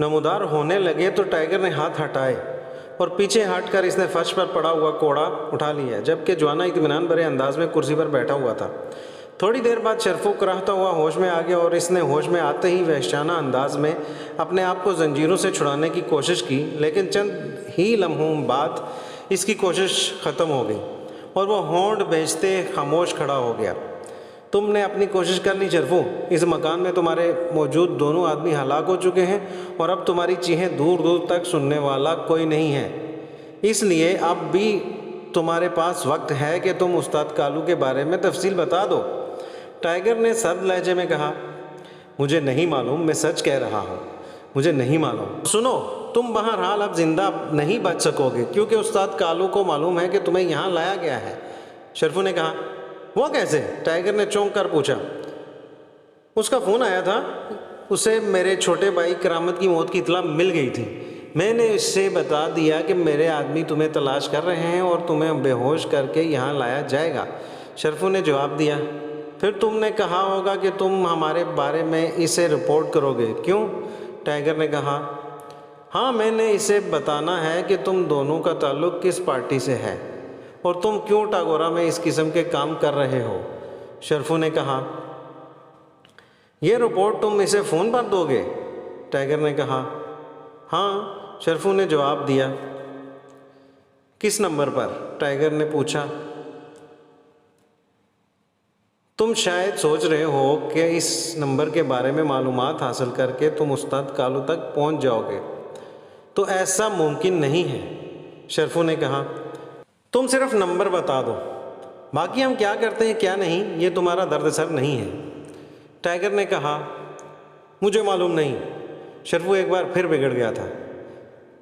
नमूदार होने लगे तो टाइगर ने हाथ हटाए और पीछे हटकर इसने फर्श पर पड़ा हुआ कोड़ा उठा लिया, जबकि जोना इत्मीनान भरे अंदाज में कुर्सी पर बैठा हुआ था। थोड़ी देर बाद शर्फू कराहता हुआ होश में आ गया और इसने होश में आते ही वहशाना अंदाज में अपने आप को जंजीरों से छुड़ाने की कोशिश की, लेकिन चंद ही लम्हों बाद इसकी कोशिश ख़त्म हो गई और वह होंठ बेचते खामोश खड़ा हो गया। तुमने अपनी कोशिश कर ली शर्फू, इस मकान में तुम्हारे मौजूद दोनों आदमी हलाक हो चुके हैं और अब तुम्हारी चीखें दूर दूर तक सुनने वाला कोई नहीं है। इसलिए अब भी तुम्हारे पास वक्त है कि तुम उस्ताद कालू के बारे में तफसील बता दो। टाइगर ने सर्द लहजे में कहा, मुझे नहीं मालूम, मैं सच कह रहा हूँ, मुझे नहीं मालूम। सुनो, तुम बहरहाल अब जिंदा नहीं बच सकोगे क्योंकि उस्ताद कालू को मालूम है कि तुम्हें यहाँ लाया गया है। शर्फू ने कहा, वो कैसे? टाइगर ने चौंक कर पूछा। उसका फ़ोन आया था, उसे मेरे छोटे भाई करामत की मौत की इतला मिल गई थी। मैंने उससे बता दिया कि मेरे आदमी तुम्हें तलाश कर रहे हैं और तुम्हें बेहोश करके यहाँ लाया जाएगा। शर्फू ने जवाब दिया, फिर तुमने कहा होगा कि तुम हमारे बारे में इसे रिपोर्ट करोगे, क्यों? टाइगर ने कहा, हाँ, मैंने इसे बताना है कि तुम दोनों का ताल्लुक़ किस पार्टी से है और तुम क्यों टागोरा में इस किस्म के काम कर रहे हो। शर्फू ने कहा, यह रिपोर्ट तुम इसे फ़ोन पर दोगे? टाइगर ने कहा, हाँ। शर्फू ने जवाब दिया। किस नंबर पर? टाइगर ने पूछा। तुम शायद सोच रहे हो कि इस नंबर के बारे में मालूमात हासिल करके तुम उस्ताद कालू तक पहुंच जाओगे, तो ऐसा मुमकिन नहीं है। शर्फू ने कहा, तुम सिर्फ नंबर बता दो, बाकी हम क्या करते हैं क्या नहीं ये तुम्हारा दर्द-सर नहीं है। टाइगर ने कहा, मुझे मालूम नहीं। शर्फू एक बार फिर बिगड़ गया था।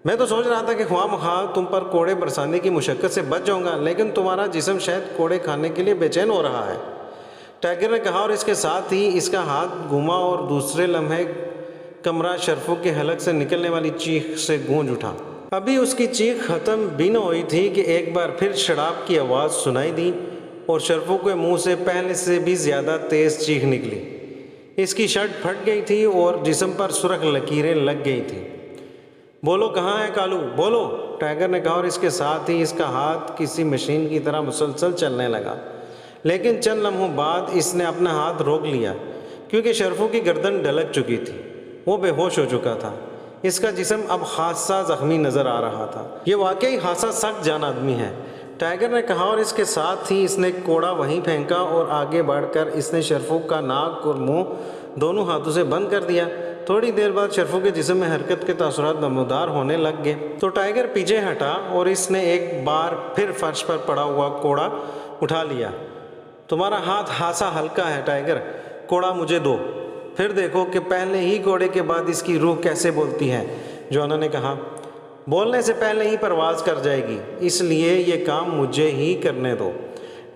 मैं तो सोच रहा था कि ख्वाम-ख्वाह तुम पर कोड़े बरसाने की मुशक्क़त से बच जाऊंगा, लेकिन तुम्हारा जिस्म शायद कोड़े खाने के लिए बेचैन हो रहा है। टाइगर ने कहा और इसके साथ ही इसका हाथ घूमा और दूसरे लम्हे कमरा शर्फू के हलक से निकलने वाली चीख से गूंज उठा। अभी उसकी चीख ख़त्म भी न हुई थी कि एक बार फिर शराब की आवाज़ सुनाई दी और शर्फू के मुंह से पहले से भी ज़्यादा तेज़ चीख निकली। इसकी शर्ट फट गई थी और जिस्म पर सुर्ख लकीरें लग गई थी। बोलो, कहाँ है कालू, बोलो, टाइगर ने कहा और इसके साथ ही इसका हाथ किसी मशीन की तरह मुसलसल चलने लगा। लेकिन चंद लम्हों बाद इसने अपना हाथ रोक लिया क्योंकि शर्फू की गर्दन ढलक चुकी थी। वो बेहोश हो चुका था। इसका जिस्म अब खासा ज़ख्मी नज़र आ रहा था। ये वाकई खासा सख्त जान आदमी है, टाइगर ने कहा और इसके साथ ही इसने कोड़ा वहीं फेंका और आगे बढ़कर इसने शर्फू का नाक और मुंह दोनों हाथों से बंद कर दिया। थोड़ी देर बाद शर्फू के जिस्म में हरकत के तासुरात नमूदार होने लग गए तो टाइगर पीछे हटा और इसने एक बार फिर फर्श पर पड़ा हुआ कोड़ा उठा लिया। तुम्हारा हाथ खासा हल्का है टाइगर, कोड़ा मुझे दो, फिर देखो कि पहले ही कोड़े के बाद इसकी रूह कैसे बोलती है। जोना ने कहा, बोलने से पहले ही परवाज़ कर जाएगी, इसलिए ये काम मुझे ही करने दो।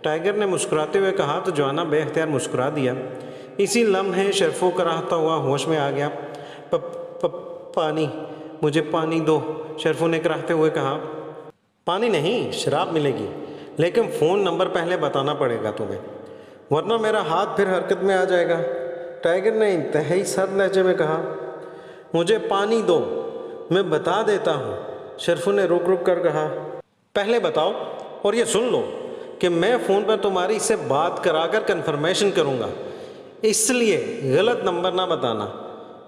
टाइगर ने मुस्कुराते हुए कहा तो जोना बेख्तियार मुस्कुरा दिया। इसी लम्हे शर्फू कराहता हुआ होश में आ गया। पानी, मुझे पानी दो, शर्फू ने कराहते हुए कहा। पानी नहीं, शराब मिलेगी, लेकिन फ़ोन नंबर पहले बताना पड़ेगा तुम्हें, वरना मेरा हाथ फिर हरकत में आ जाएगा। टाइगर ने इंतहाई सर्द लहजे में कहा, मुझे पानी दो, मैं बता देता हूँ। शर्फू ने रुक रुक कर कहा, पहले बताओ और ये सुन लो कि मैं फ़ोन पर तुम्हारी से बात कराकर कन्फर्मेशन करूँगा, इसलिए गलत नंबर ना बताना।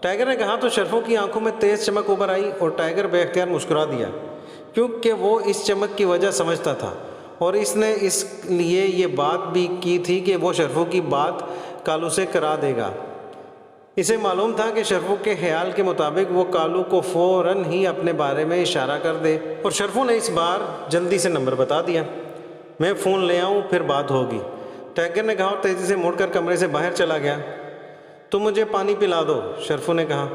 टाइगर ने कहा तो शर्फू की आंखों में तेज़ चमक उभर आई और टाइगर बेख्तियार मुस्कुरा दिया क्योंकि वो इस चमक की वजह समझता था और इसने इसलिए ये बात भी की थी कि वो शर्फू की बात कालू से करा देगा। इसे मालूम था कि शर्फू के ख्याल के मुताबिक वो कालू को फ़ौरन ही अपने बारे में इशारा कर दे और शर्फू ने इस बार जल्दी से नंबर बता दिया। मैं फ़ोन ले आऊँ फिर बात होगी, टाइगर ने कहा और तेज़ी से मुड़कर कमरे से बाहर चला गया। तुम मुझे पानी पिला दो, शर्फू ने कहा।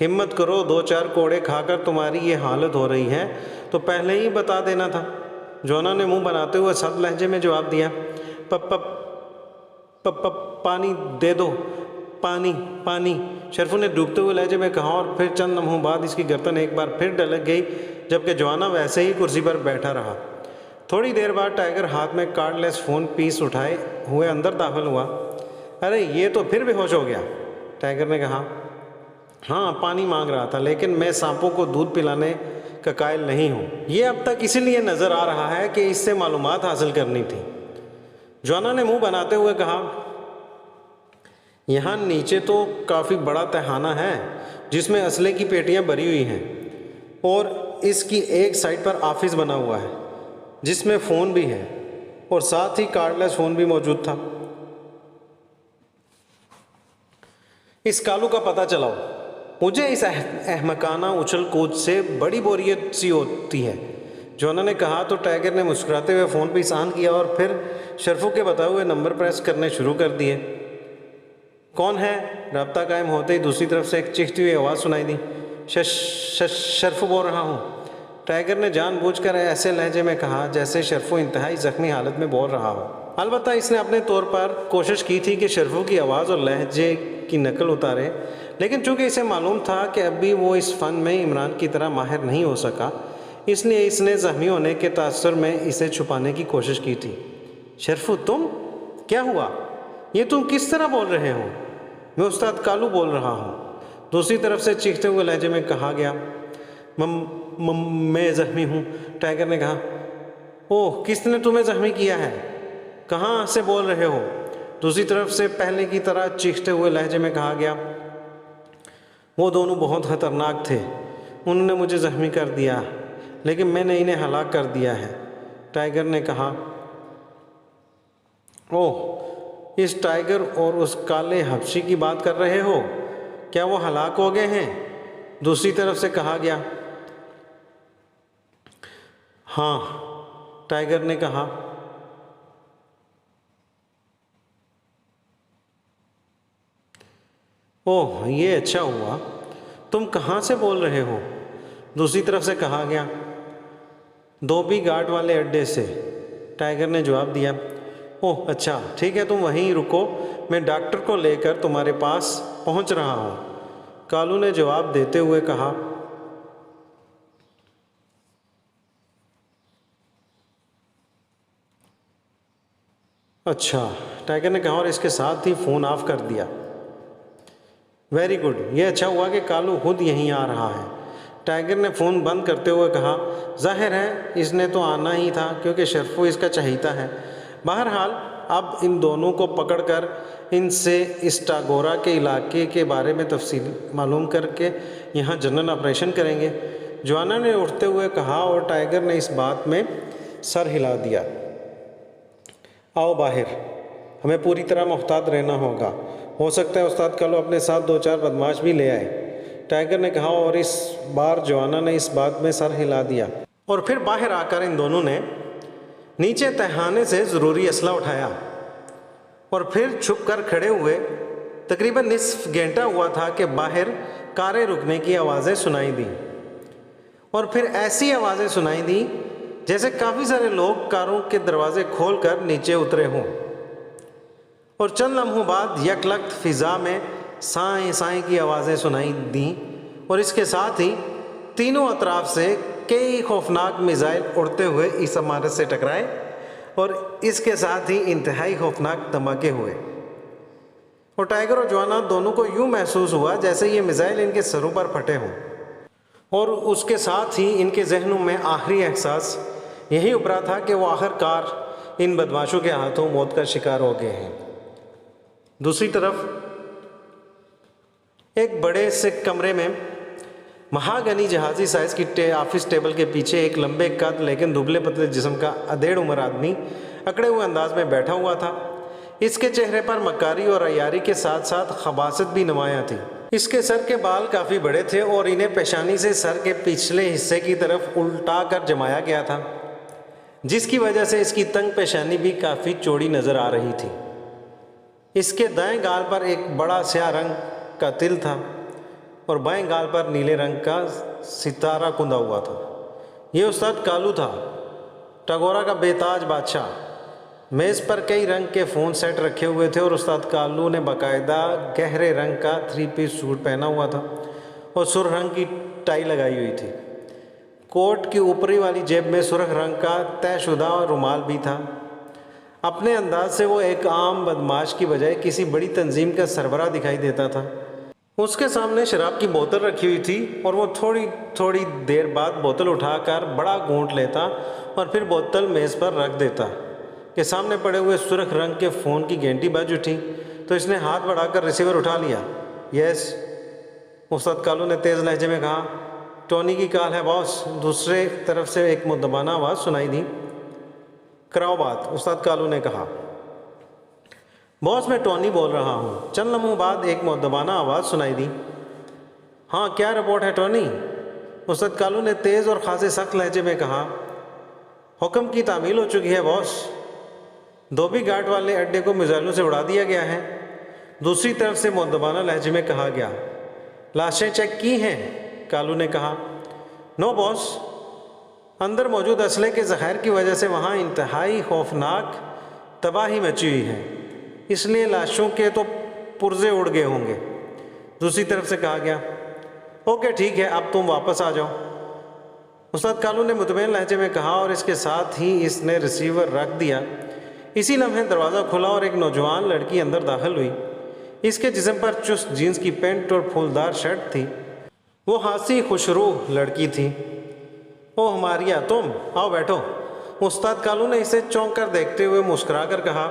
हिम्मत करो, 2-4 कोड़े खाकर तुम्हारी ये हालत हो रही है तो पहले ही बता देना था। जोना ने मुंह बनाते हुए सख्त लहजे में जवाब दिया, पानी दे दो, पानी पानी, शरफू ने डूबते हुए लहजे में कहा और फिर चंद लम्हों बाद इसकी गर्दन एक बार फिर ढलक गई, जबकि जवाना वैसे ही कुर्सी पर बैठा रहा। थोड़ी देर बाद टाइगर हाथ में कार्डलेस फ़ोन पीस उठाए हुए अंदर दाखिल हुआ। अरे ये तो फिर बेहोश हो गया, टाइगर ने कहा। हाँ, पानी मांग रहा था, लेकिन मैं सांपों को दूध पिलाने का कायल नहीं हूँ। ये अब तक इसीलिए नज़र आ रहा है कि इससे मालूमात हासिल करनी थी। जवाना ने मुंह बनाते हुए कहा, यहाँ नीचे तो काफ़ी बड़ा तहखाना है जिसमें असले की पेटियाँ भरी हुई हैं, और इसकी एक साइड पर ऑफिस बना हुआ है जिसमें फ़ोन भी है और साथ ही कार्डलेस फ़ोन भी मौजूद था। इस कालू का पता चलाओ, मुझे इस अहमकाना उछल कूद से बड़ी बोरियत सी होती है, जवाना ने कहा। तो टाइगर ने मुस्कुराते हुए फ़ोन पे आन किया और फिर शरफू के बताए हुए नंबर प्रेस करने शुरू कर दिए। कौन है? रब्ता कायम होते ही दूसरी तरफ से एक चीखती हुई आवाज़ सुनाई दी। शरफू बोल रहा हूँ, टाइगर ने जानबूझकर ऐसे लहजे में कहा जैसे शरफू इंतहाई ज़ख्मी हालत में बोल रहा हो। अलबत्ता इसने अपने तौर पर कोशिश की थी कि शरफू की आवाज़ और लहजे की नकल उतारे, लेकिन चूंकि इसे मालूम था कि अभी वो इस फ़न में इमरान की तरह माहिर नहीं हो सका, इसलिए इसने ज़ख्मी होने के तासुर में इसे छुपाने की कोशिश की थी। शरफू, तुम? क्या हुआ? ये तुम किस तरह बोल रहे हो? मैं उस्ताद कालू बोल रहा हूँ, दूसरी तरफ से चीखते हुए लहजे में कहा गया। मैं ज़ख्मी हूँ, टाइगर ने कहा। ओह, किसने तुम्हें ज़ख्मी किया है? कहाँ से बोल रहे हो? दूसरी तरफ से पहले की तरह चीखते हुए लहजे में कहा गया। वो दोनों बहुत ख़तरनाक थे, उन्होंने मुझे ज़ख्मी कर दिया, लेकिन मैंने इन्हें हलाक कर दिया है, टाइगर ने कहा। ओह, इस टाइगर और उस काले हबशी की बात कर रहे हो? क्या वो हलाक हो गए हैं? दूसरी तरफ से कहा गया। हाँ, टाइगर ने कहा। ओह, ये अच्छा हुआ। तुम कहाँ से बोल रहे हो? दूसरी तरफ से कहा गया। धोबी घाट वाले अड्डे से, टाइगर ने जवाब दिया। ओह अच्छा, ठीक है, तुम वहीं रुको, मैं डॉक्टर को लेकर तुम्हारे पास पहुंच रहा हूं, कालू ने जवाब देते हुए कहा। अच्छा, टाइगर ने कहा और इसके साथ ही फ़ोन ऑफ कर दिया। वेरी गुड, ये अच्छा हुआ कि कालू खुद यहीं आ रहा है, टाइगर ने फ़ोन बंद करते हुए कहा। जाहिर है इसने तो आना ही था क्योंकि शरफू इसका चहीता है। बहरहाल अब इन दोनों को पकड़कर इनसे इस टागोरा के इलाके के बारे में तफसील मालूम करके यहाँ जनरल ऑपरेशन करेंगे, जवाना ने उठते हुए कहा और टाइगर ने इस बात में सर हिला दिया। आओ बाहर, हमें पूरी तरह मुहतात रहना होगा, हो सकता है उस्ताद कालू अपने साथ 2-4 बदमाश भी ले आए, टाइगर ने कहा और इस बार जवाना ने इस बात में सर हिला दिया। और फिर बाहर आकर इन दोनों ने नीचे तहखाने से ज़रूरी असला उठाया और फिर छुप कर खड़े हुए। तकरीबन निस्फ घंटा हुआ था कि बाहर कारें रुकने की आवाज़ें सुनाई दी और फिर ऐसी आवाज़ें सुनाई दी जैसे काफ़ी सारे लोग कारों के दरवाजे खोलकर नीचे उतरे हों। और चंद लम्हों बाद यकलख्त फ़िज़ा में साएँ साएँ की आवाज़ें सुनाई दी और इसके साथ ही तीनों अतराफ से कई खौफनाक मिज़ाइल उड़ते हुए इस इमारत से टकराए और इसके साथ ही इंतहाई खौफनाक धमाके हुए। और टाइगर और जवाना दोनों को यूँ महसूस हुआ जैसे ये मिज़ाइल इनके सरों पर फटे हों और उसके साथ ही इनके जहनों में आखिरी एहसास यही उभरा था कि वो आखिरकार इन बदमाशों के हाथों मौत का शिकार हो गए हैं। दूसरी तरफ एक बड़े से कमरे में महागनी जहाज़ी साइज़ की ऑफिस टेबल के पीछे एक लंबे कद लेकिन दुबले पतले जिस्म का अधेड़ उम्र आदमी अकड़े हुए अंदाज में बैठा हुआ था। इसके चेहरे पर मक्कारी और अयारी के साथ साथ खबासत भी नुमायाँ थी। इसके सर के बाल काफ़ी बड़े थे और इन्हें पेशानी से सर के पिछले हिस्से की तरफ उल्टा कर जमाया गया था, जिसकी वजह से इसकी तंग पेशानी भी काफ़ी चौड़ी नज़र आ रही थी। इसके दाएं गाल पर एक बड़ा स्याह रंग का तिल था और बाएं गाल पर नीले रंग का सितारा कुंदा हुआ था। ये उस्ताद कालू था, टागोरा का बेताज बादशाह। मेज़ पर कई रंग के फ़ोन सेट रखे हुए थे और उस्ताद कालू ने बाकायदा गहरे रंग का 3 पीस सूट पहना हुआ था और सुर्ख रंग की टाई लगाई हुई थी। कोट की ऊपरी वाली जेब में सुर्ख रंग का तयशुदा रुमाल भी था। अपने अंदाज से वो एक आम बदमाश की बजाय किसी बड़ी तंजीम का सरबराह दिखाई देता था। उसके सामने शराब की बोतल रखी हुई थी और वो थोड़ी थोड़ी देर बाद बोतल उठाकर बड़ा घूंट लेता और फिर बोतल मेज़ पर रख देता कि सामने पड़े हुए सुर्ख रंग के फ़ोन की घंटी बज उठी तो इसने हाथ बढ़ाकर रिसीवर उठा लिया। यस, उस्ताद कालू ने तेज़ लहजे में कहा। टोनी की कॉल है बॉस। दूसरे तरफ से एक मुद्दबाना आवाज़ सुनाई दी। कराओ बात, उस्ताद कालू ने कहा। बॉस, मैं टोनी बोल रहा हूँ। चंद लम्हों बाद एक मुद्दबाना आवाज़ सुनाई दी। हाँ, क्या रिपोर्ट है टोनी? उस्ताद कालू ने तेज़ और ख़ासे सख्त लहजे में कहा। हुक्म की तामील हो चुकी है बॉस। धोबी घाट वाले अड्डे को मिसाइलों से उड़ा दिया गया है। दूसरी तरफ से मुद्दबाना लहजे में कहा गया। लाशें चेक की हैं? कालू ने कहा। नो बॉस, अंदर मौजूद असले के ज़ख़ायर की वजह से वहाँ इंतहाई खौफनाक तबाही मची हुई है, इसलिए लाशों के तो पुर्जे उड़ गए होंगे। दूसरी तरफ से कहा गया। ओके ठीक है, अब तुम वापस आ जाओ, उस्ताद कालू ने मुतमईन लहजे में कहा और इसके साथ ही इसने रिसीवर रख दिया। इसी लम्हे दरवाज़ा खुला और एक नौजवान लड़की अंदर दाखिल हुई। इसके जिस्म पर चुस्त जीन्स की पैंट और फूलदार शर्ट थी। वो हासी खुशरूह लड़की थी। ओह मारिया, तुम आओ बैठो, उस्ताद कालू ने इसे चौंक कर देखते हुए मुस्कुरा कर कहा।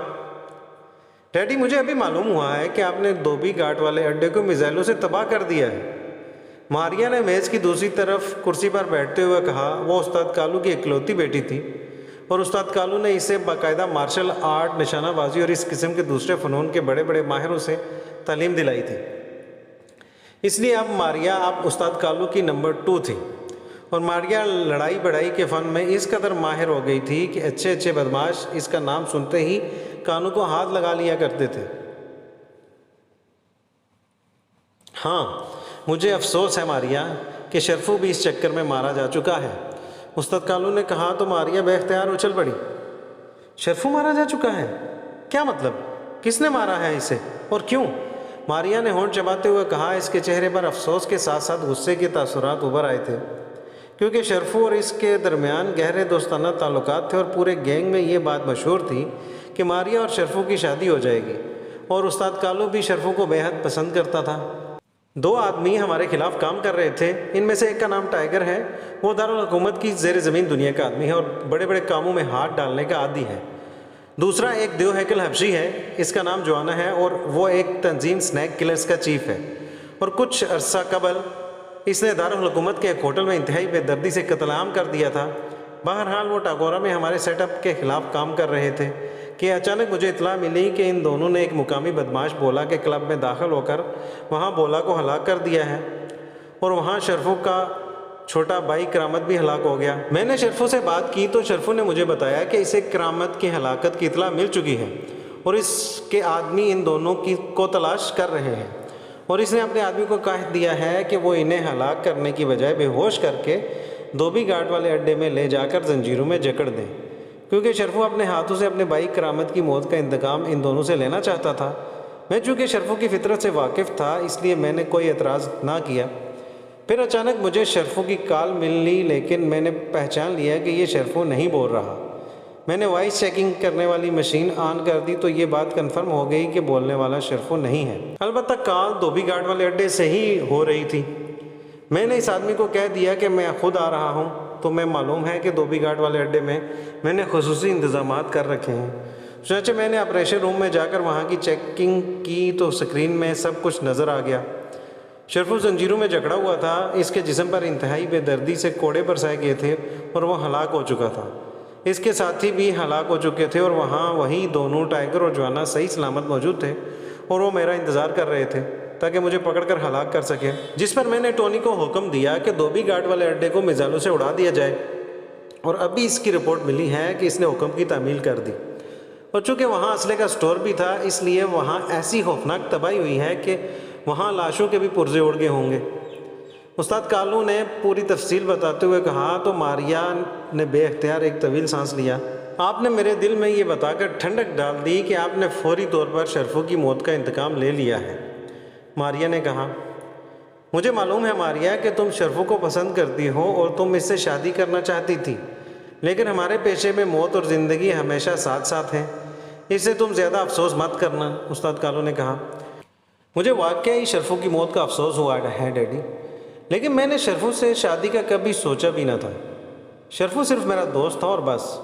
डैडी, मुझे अभी मालूम हुआ है कि आपने धोबी घाट वाले अड्डे को मिसाइलों से तबाह कर दिया है। मारिया ने मेज़ की दूसरी तरफ कुर्सी पर बैठते हुए कहा। वो उस्ताद कालू की इकलौती बेटी थी और उस्ताद कालू ने इसे बाकायदा मार्शल आर्ट, निशानाबाजी और इस किस्म के दूसरे फ़नून के बड़े बड़े माहिरों से तालीम दिलाई थी। इसलिए अब मारिया उस्ताद कालू की नंबर 2 थी और मारिया लड़ाई बड़ाई के फ़न में इस कदर माहिर हो गई थी कि अच्छे अच्छे बदमाश इसका नाम सुनते ही कानों को हाथ लगा लिया करते थे। हाँ, मुझे अफसोस है मारिया कि शरफू भी इस चक्कर में मारा जा चुका है, उस्ताद कालू ने कहा तो मारिया बेख्तियार उछल पड़ी। शरफू मारा जा चुका है? क्या मतलब? किसने मारा है इसे और क्यों? मारिया ने होंठ चबाते हुए कहा। इसके चेहरे पर अफसोस के साथ साथ गुस्से के तासुरात उभर आए थे, क्योंकि शरफू और इसके दरमियान गहरे दोस्ताना ताल्लुकात थे और पूरे गैंग में ये बात मशहूर थी कि मारिया और शरफू की शादी हो जाएगी और उस्ताद कालू भी शरफू को बेहद पसंद करता था। 2 आदमी हमारे खिलाफ काम कर रहे थे। इनमें से एक का नाम टाइगर है। वो दारुल हुकूमत की ज़ेर ज़मीन दुनिया का आदमी है और बड़े बड़े कामों में हाथ डालने का आदी है। दूसरा एक देव हैकल हबशी है, इसका नाम जोआना है और वो एक तंजीम स्नैक किलर्स का चीफ है और कुछ अरसा कबल इसने दारुल हुकूमत के एक होटल में इंतहाई बेदर्दी से कत्लेआम कर दिया था। बहरहाल वो टागोरा में हमारे सेटअप के ख़िलाफ़ काम कर रहे थे कि अचानक मुझे इतला मिली कि इन दोनों ने एक मुकामी बदमाश बोला के क्लब में दाखिल होकर वहाँ बोला को हलाक कर दिया है और वहाँ शरफू का छोटा भाई करामत भी हलाक हो गया। मैंने शरफू से बात की तो शरफू ने मुझे बताया कि इसे करामत की हलाकत की इतला मिल चुकी है और इसके आदमी इन दोनों को तलाश कर रहे हैं और इसने अपने आदमी को कह दिया है कि वो इन्हें हलाक करने की बजाय बेहोश करके धोबी घाट वाले अड्डे में ले जाकर जंजीरों में जकड़ दें, क्योंकि शरफू अपने हाथों से अपने भाई करामत की मौत का इंतकाम इन दोनों से लेना चाहता था। मैं चूँकि शरफू की फितरत से वाकिफ़ था इसलिए मैंने कोई एतराज़ ना किया। फिर अचानक मुझे शरफू की कॉल मिली, लेकिन मैंने पहचान लिया कि ये शरफू नहीं बोल रहा। मैंने वॉइस चेकिंग करने वाली मशीन ऑन कर दी तो ये बात कंफर्म हो गई कि बोलने वाला शरफू नहीं है। अलबत्ता कॉल धोबी घाट वाले अड्डे से ही हो रही थी। मैंने इस आदमी को कह दिया कि मैं खुद आ रहा हूँ, तो मैं मालूम है कि धोबी घाट वाले अड्डे में मैंने खुसूसी इंतज़ामात कर रखे हैं। सोचे मैंने ऑपरेशन रूम में जाकर वहाँ की चेकिंग की तो स्क्रीन में सब कुछ नज़र आ गया। शरफू जंजीरों में जकड़ा हुआ था, इसके जिस्म पर इंतहाई बेदर्दी से कोड़े बरसाए गए थे और वह हलाक हो चुका था। इसके साथी भी हलाक हो चुके थे और वहाँ वही दोनों टाइगर और जोआना सही सलामत मौजूद थे और वो मेरा इंतज़ार कर रहे थे ताकि मुझे पकड़कर हलाक कर सके। जिस पर मैंने टोनी को हुक्म दिया कि धोबी घाट वाले अड्डे को मिसाइलों से उड़ा दिया जाए और अभी इसकी रिपोर्ट मिली है कि इसने हुक्म की तामील कर दी और चूँकि वहाँ असले का स्टोर भी था इसलिए वहाँ ऐसी खौफनाक तबाही हुई है कि वहाँ लाशों के भी पुर्जे उड़ गए होंगे। उस्ताद कालू ने पूरी तफसील बताते हुए कहा तो मारिया ने बेख्तियार एक तवील सांस लिया। आपने मेरे दिल में ये बताकर ठंडक डाल दी कि आपने फौरी तौर पर शर्फू की मौत का इंतकाम ले लिया है। मारिया ने कहा, मुझे मालूम है मारिया कि तुम शर्फू को पसंद करती हो और तुम इससे शादी करना चाहती थी, लेकिन हमारे पेशे में मौत और ज़िंदगी हमेशा साथ साथ हैं, इससे तुम ज़्यादा अफसोस मत करना। उस्ताद कालू ने कहा, मुझे वाकई शर्फू की मौत का अफसोस हुआ है डैडी, लेकिन मैंने शर्फू से शादी का कभी सोचा भी ना था। शर्फू सिर्फ मेरा दोस्त था और बस।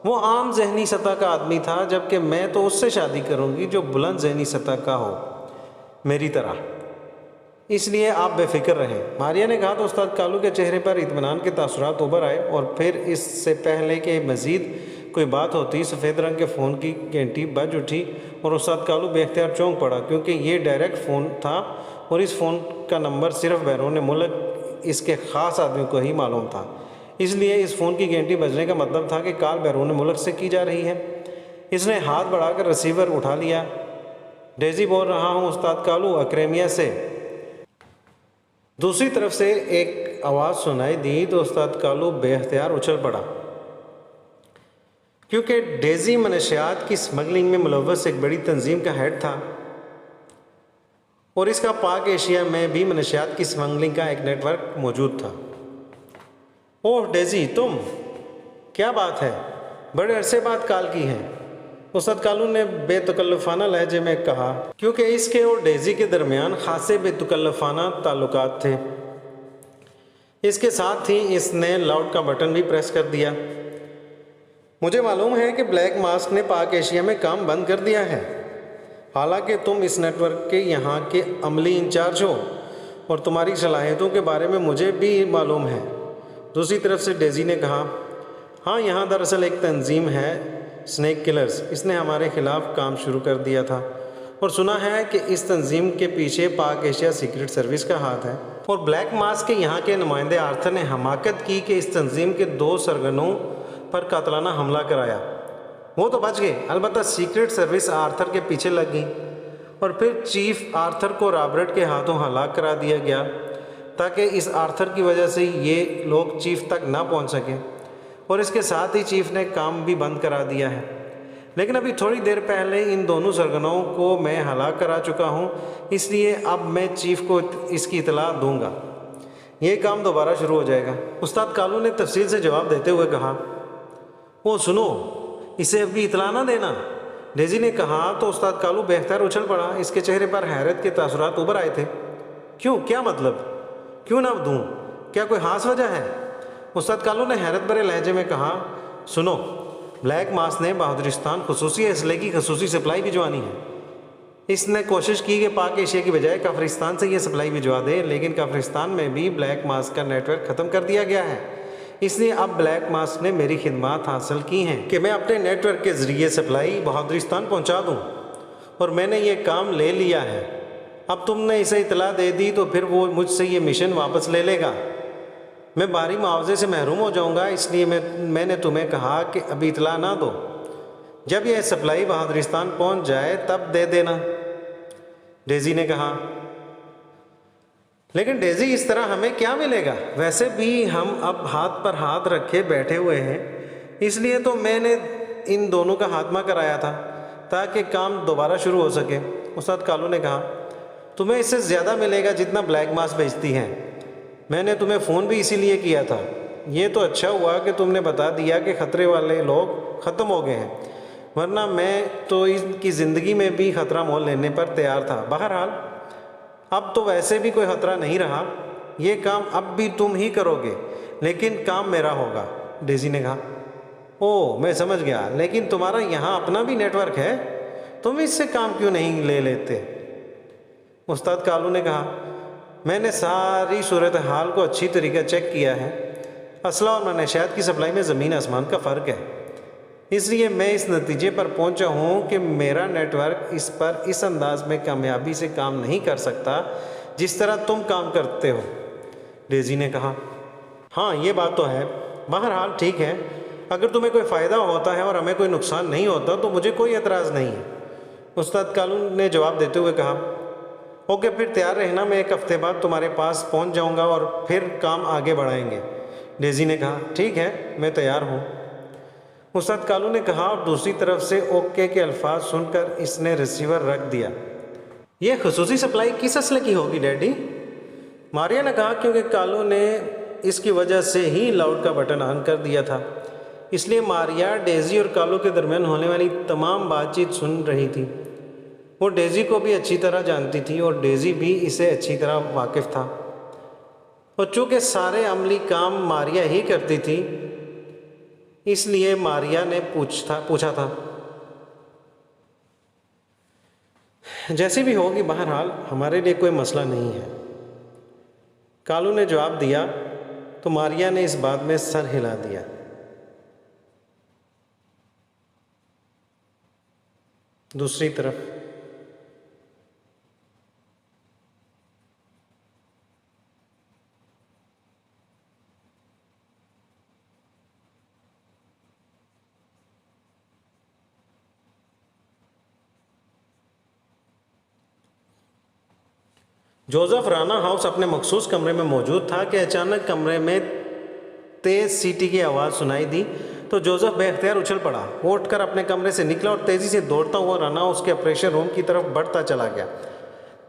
वो आम जहनी सतह का आदमी था, जबकि मैं तो उससे शादी करूँगी जो बुलंद जहनी सतह का हो, मेरी तरह। इसलिए आप बेफिक्र रहें। मारिया ने कहा तो उस्ताद कालू के चेहरे पर इत्मीनान के तासुरात उभर आए और फिर इससे पहले कि मज़ीद कोई बात होती, सफ़ेद रंग के फ़ोन की घंटी बज उठी और उस्ताद कालू बेख्तियार चौंक पड़ा, क्योंकि ये डायरेक्ट फ़ोन था और इस फ़ोन का नंबर सिर्फ बैरून मुल्क इसके ख़ास आदमी को ही मालूम था। इसलिए इस फ़ोन की घंटी बजने का मतलब था कि कॉल बैरून मुल्क से की जा रही है। इसने हाथ बढ़ाकर रिसीवर उठा लिया। डेज़ी बोल रहा हूँ उस्ताद कालू, अक्रेमिया से। दूसरी तरफ से एक आवाज़ सुनाई दी तो उस्ताद कालू बेख्तियार उछल पड़ा, क्योंकि डेज़ी मनशियात की स्मगलिंग में मुलव्वस एक बड़ी तंजीम का हेड था और इसका पाक एशिया में भी मनशियात की स्मगलिंग का एक नेटवर्क मौजूद था। ओह डेज़ी, तुम? क्या बात है, बड़े अरसे बाद कॉल की है, उस्ताद कालू ने बेतकल्लुफ़ाना लहजे में कहा, क्योंकि इसके और डेज़ी के दरमियान खासे बेतकल्लुफ़ाना ताल्लुकात थे। इसके साथ ही इसने लाउड का बटन भी प्रेस कर दिया। मुझे मालूम है कि ब्लैक मास्क ने पाक एशिया में काम बंद कर दिया है, हालांकि तुम इस नेटवर्क के यहाँ के अमली इंचार्ज हो और तुम्हारी सलाहियतों के बारे में मुझे भी मालूम है। दूसरी तरफ से डेज़ी ने कहा, हाँ, यहाँ दरअसल एक तंजीम है, स्नेक किलर्स। इसने हमारे ख़िलाफ़ काम शुरू कर दिया था और सुना है कि इस तंजीम के पीछे पाक एशिया सीक्रेट सर्विस का हाथ है। और ब्लैक मास्क के यहाँ के नुमाइंदे आर्थर ने हमाकत की कि इस तंजीम के 2 सरगनों पर कातलाना हमला कराया। वो तो बच गए, अलबत्ता सीक्रेट सर्विस आर्थर के पीछे लग गई और फिर चीफ आर्थर को रॉबर्ट के हाथों हलाक करा दिया गया, ताकि इस आर्थर की वजह से ये लोग चीफ तक ना पहुँच सकें। और इसके साथ ही चीफ ने काम भी बंद करा दिया है। लेकिन अभी थोड़ी देर पहले इन दोनों सरगनों को मैं हलाक करा चुका हूँ, इसलिए अब मैं चीफ को इसकी इतला दूंगा। ये काम दोबारा शुरू हो जाएगा। उस्ताद कालू ने तफसील से जवाब देते हुए कहा, ओ सुनो, इसे अभी इतला ना देना। डेज़ी ने कहा तो उस्ताद कालू बेख्तियार उछल पड़ा। इसके चेहरे पर हैरत के तासुरात उभर आए थे। क्यों, क्या मतलब? क्यों ना दूँ? क्या कोई खास वजह है? उस्ताद कालू ने हैरत भरे लहजे में कहा, सुनो, ब्लैक मास ने बहादुरिस्तान खसूसी असले की खसूसी सप्लाई भिजवानी है। इसने कोशिश की कि पाक एशिया की बजाय काफरिस्तान से ये सप्लाई भिजवा दे, लेकिन काफरिस्तान में भी ब्लैक मास का नेटवर्क ख़त्म कर दिया गया है। इसलिए अब ब्लैक मास ने मेरी खिदमत हासिल की हैं कि मैं अपने नेटवर्क के ज़रिए सप्लाई बहादुरिस्तान पहुँचा दूँ, और मैंने ये काम ले लिया है। अब तुमने इसे इतला दे दी तो फिर वो मुझसे ये मिशन वापस ले लेगा। मैं भारी मुआवजे से महरूम हो जाऊंगा, इसलिए मैंने तुम्हें कहा कि अभी इतला ना दो। जब यह सप्लाई बहादुरिस्तान पहुंच जाए तब दे देना, डेज़ी ने कहा। लेकिन डेज़ी, इस तरह हमें क्या मिलेगा? वैसे भी हम अब हाथ पर हाथ रखे बैठे हुए हैं, इसलिए तो मैंने इन दोनों का खात्मा कराया था ताकि काम दोबारा शुरू हो सके। उस्ताद कालू ने कहा, तुम्हें इससे ज़्यादा मिलेगा जितना ब्लैक मास बेचती हैं। मैंने तुम्हें फ़ोन भी इसीलिए किया था। ये तो अच्छा हुआ कि तुमने बता दिया कि ख़तरे वाले लोग ख़त्म हो गए हैं, वरना मैं तो इनकी ज़िंदगी में भी ख़तरा मोल लेने पर तैयार था। बहरहाल अब तो वैसे भी कोई ख़तरा नहीं रहा। ये काम अब भी तुम ही करोगे, लेकिन काम मेरा होगा, डेज़ी ने कहा। ओह, मैं समझ गया, लेकिन तुम्हारा यहाँ अपना भी नेटवर्क है, तुम इससे काम क्यों नहीं ले लेते? उस्ताद कालू ने कहा, मैंने सारी सूरत हाल को अच्छी तरीके चेक किया है। असला और मनशियात की सप्लाई में ज़मीन आसमान का फ़र्क है, इसलिए मैं इस नतीजे पर पहुंचा हूं कि मेरा नेटवर्क इस पर इस अंदाज में कामयाबी से काम नहीं कर सकता जिस तरह तुम काम करते हो, डेज़ी ने कहा। हाँ, ये बात तो है। बहरहाल ठीक है, अगर तुम्हें कोई फ़ायदा होता है और हमें कोई नुकसान नहीं होता तो मुझे कोई एतराज़ नहीं है, उस्ताद कालू ने जवाब देते हुए कहा। ओके, फिर तैयार रहना, मैं 1 हफ्ते बाद तुम्हारे पास पहुंच जाऊंगा और फिर काम आगे बढ़ाएंगे, डेज़ी ने कहा। ठीक है, मैं तैयार हूँ। उस्ताद कालू ने कहा और दूसरी तरफ से ओके के अल्फाज सुनकर इसने रिसीवर रख दिया। यह खसूसी सप्लाई किस असले की होगी डैडी? मारिया ने कहा क्योंकि कालू ने इसकी वजह से ही लाउड का बटन ऑन कर दिया था, इसलिए मारिया डेजी और कालू के दरमियान होने वाली तमाम बातचीत सुन रही थी। वो डेजी को भी अच्छी तरह जानती थी और डेजी भी इसे अच्छी तरह वाकिफ था। और चूँकि सारे अमली काम मारिया ही करती थी, इसलिए मारिया ने पूछा था। जैसे भी होगी, बहरहाल हमारे लिए कोई मसला नहीं है, कालू ने जवाब दिया। तो मारिया ने इस बात में सर हिला दिया। दूसरी तरफ जोसेफ राना हाउस अपने मखसूस कमरे में मौजूद था कि अचानक कमरे में तेज़ सीटी की आवाज़ सुनाई दी। तो जोसेफ बेख्तियार उछल पड़ा। वो उठकर अपने कमरे से निकला और तेज़ी से दौड़ता हुआ राना हाउस के ऑपरेशन रूम की तरफ बढ़ता चला गया।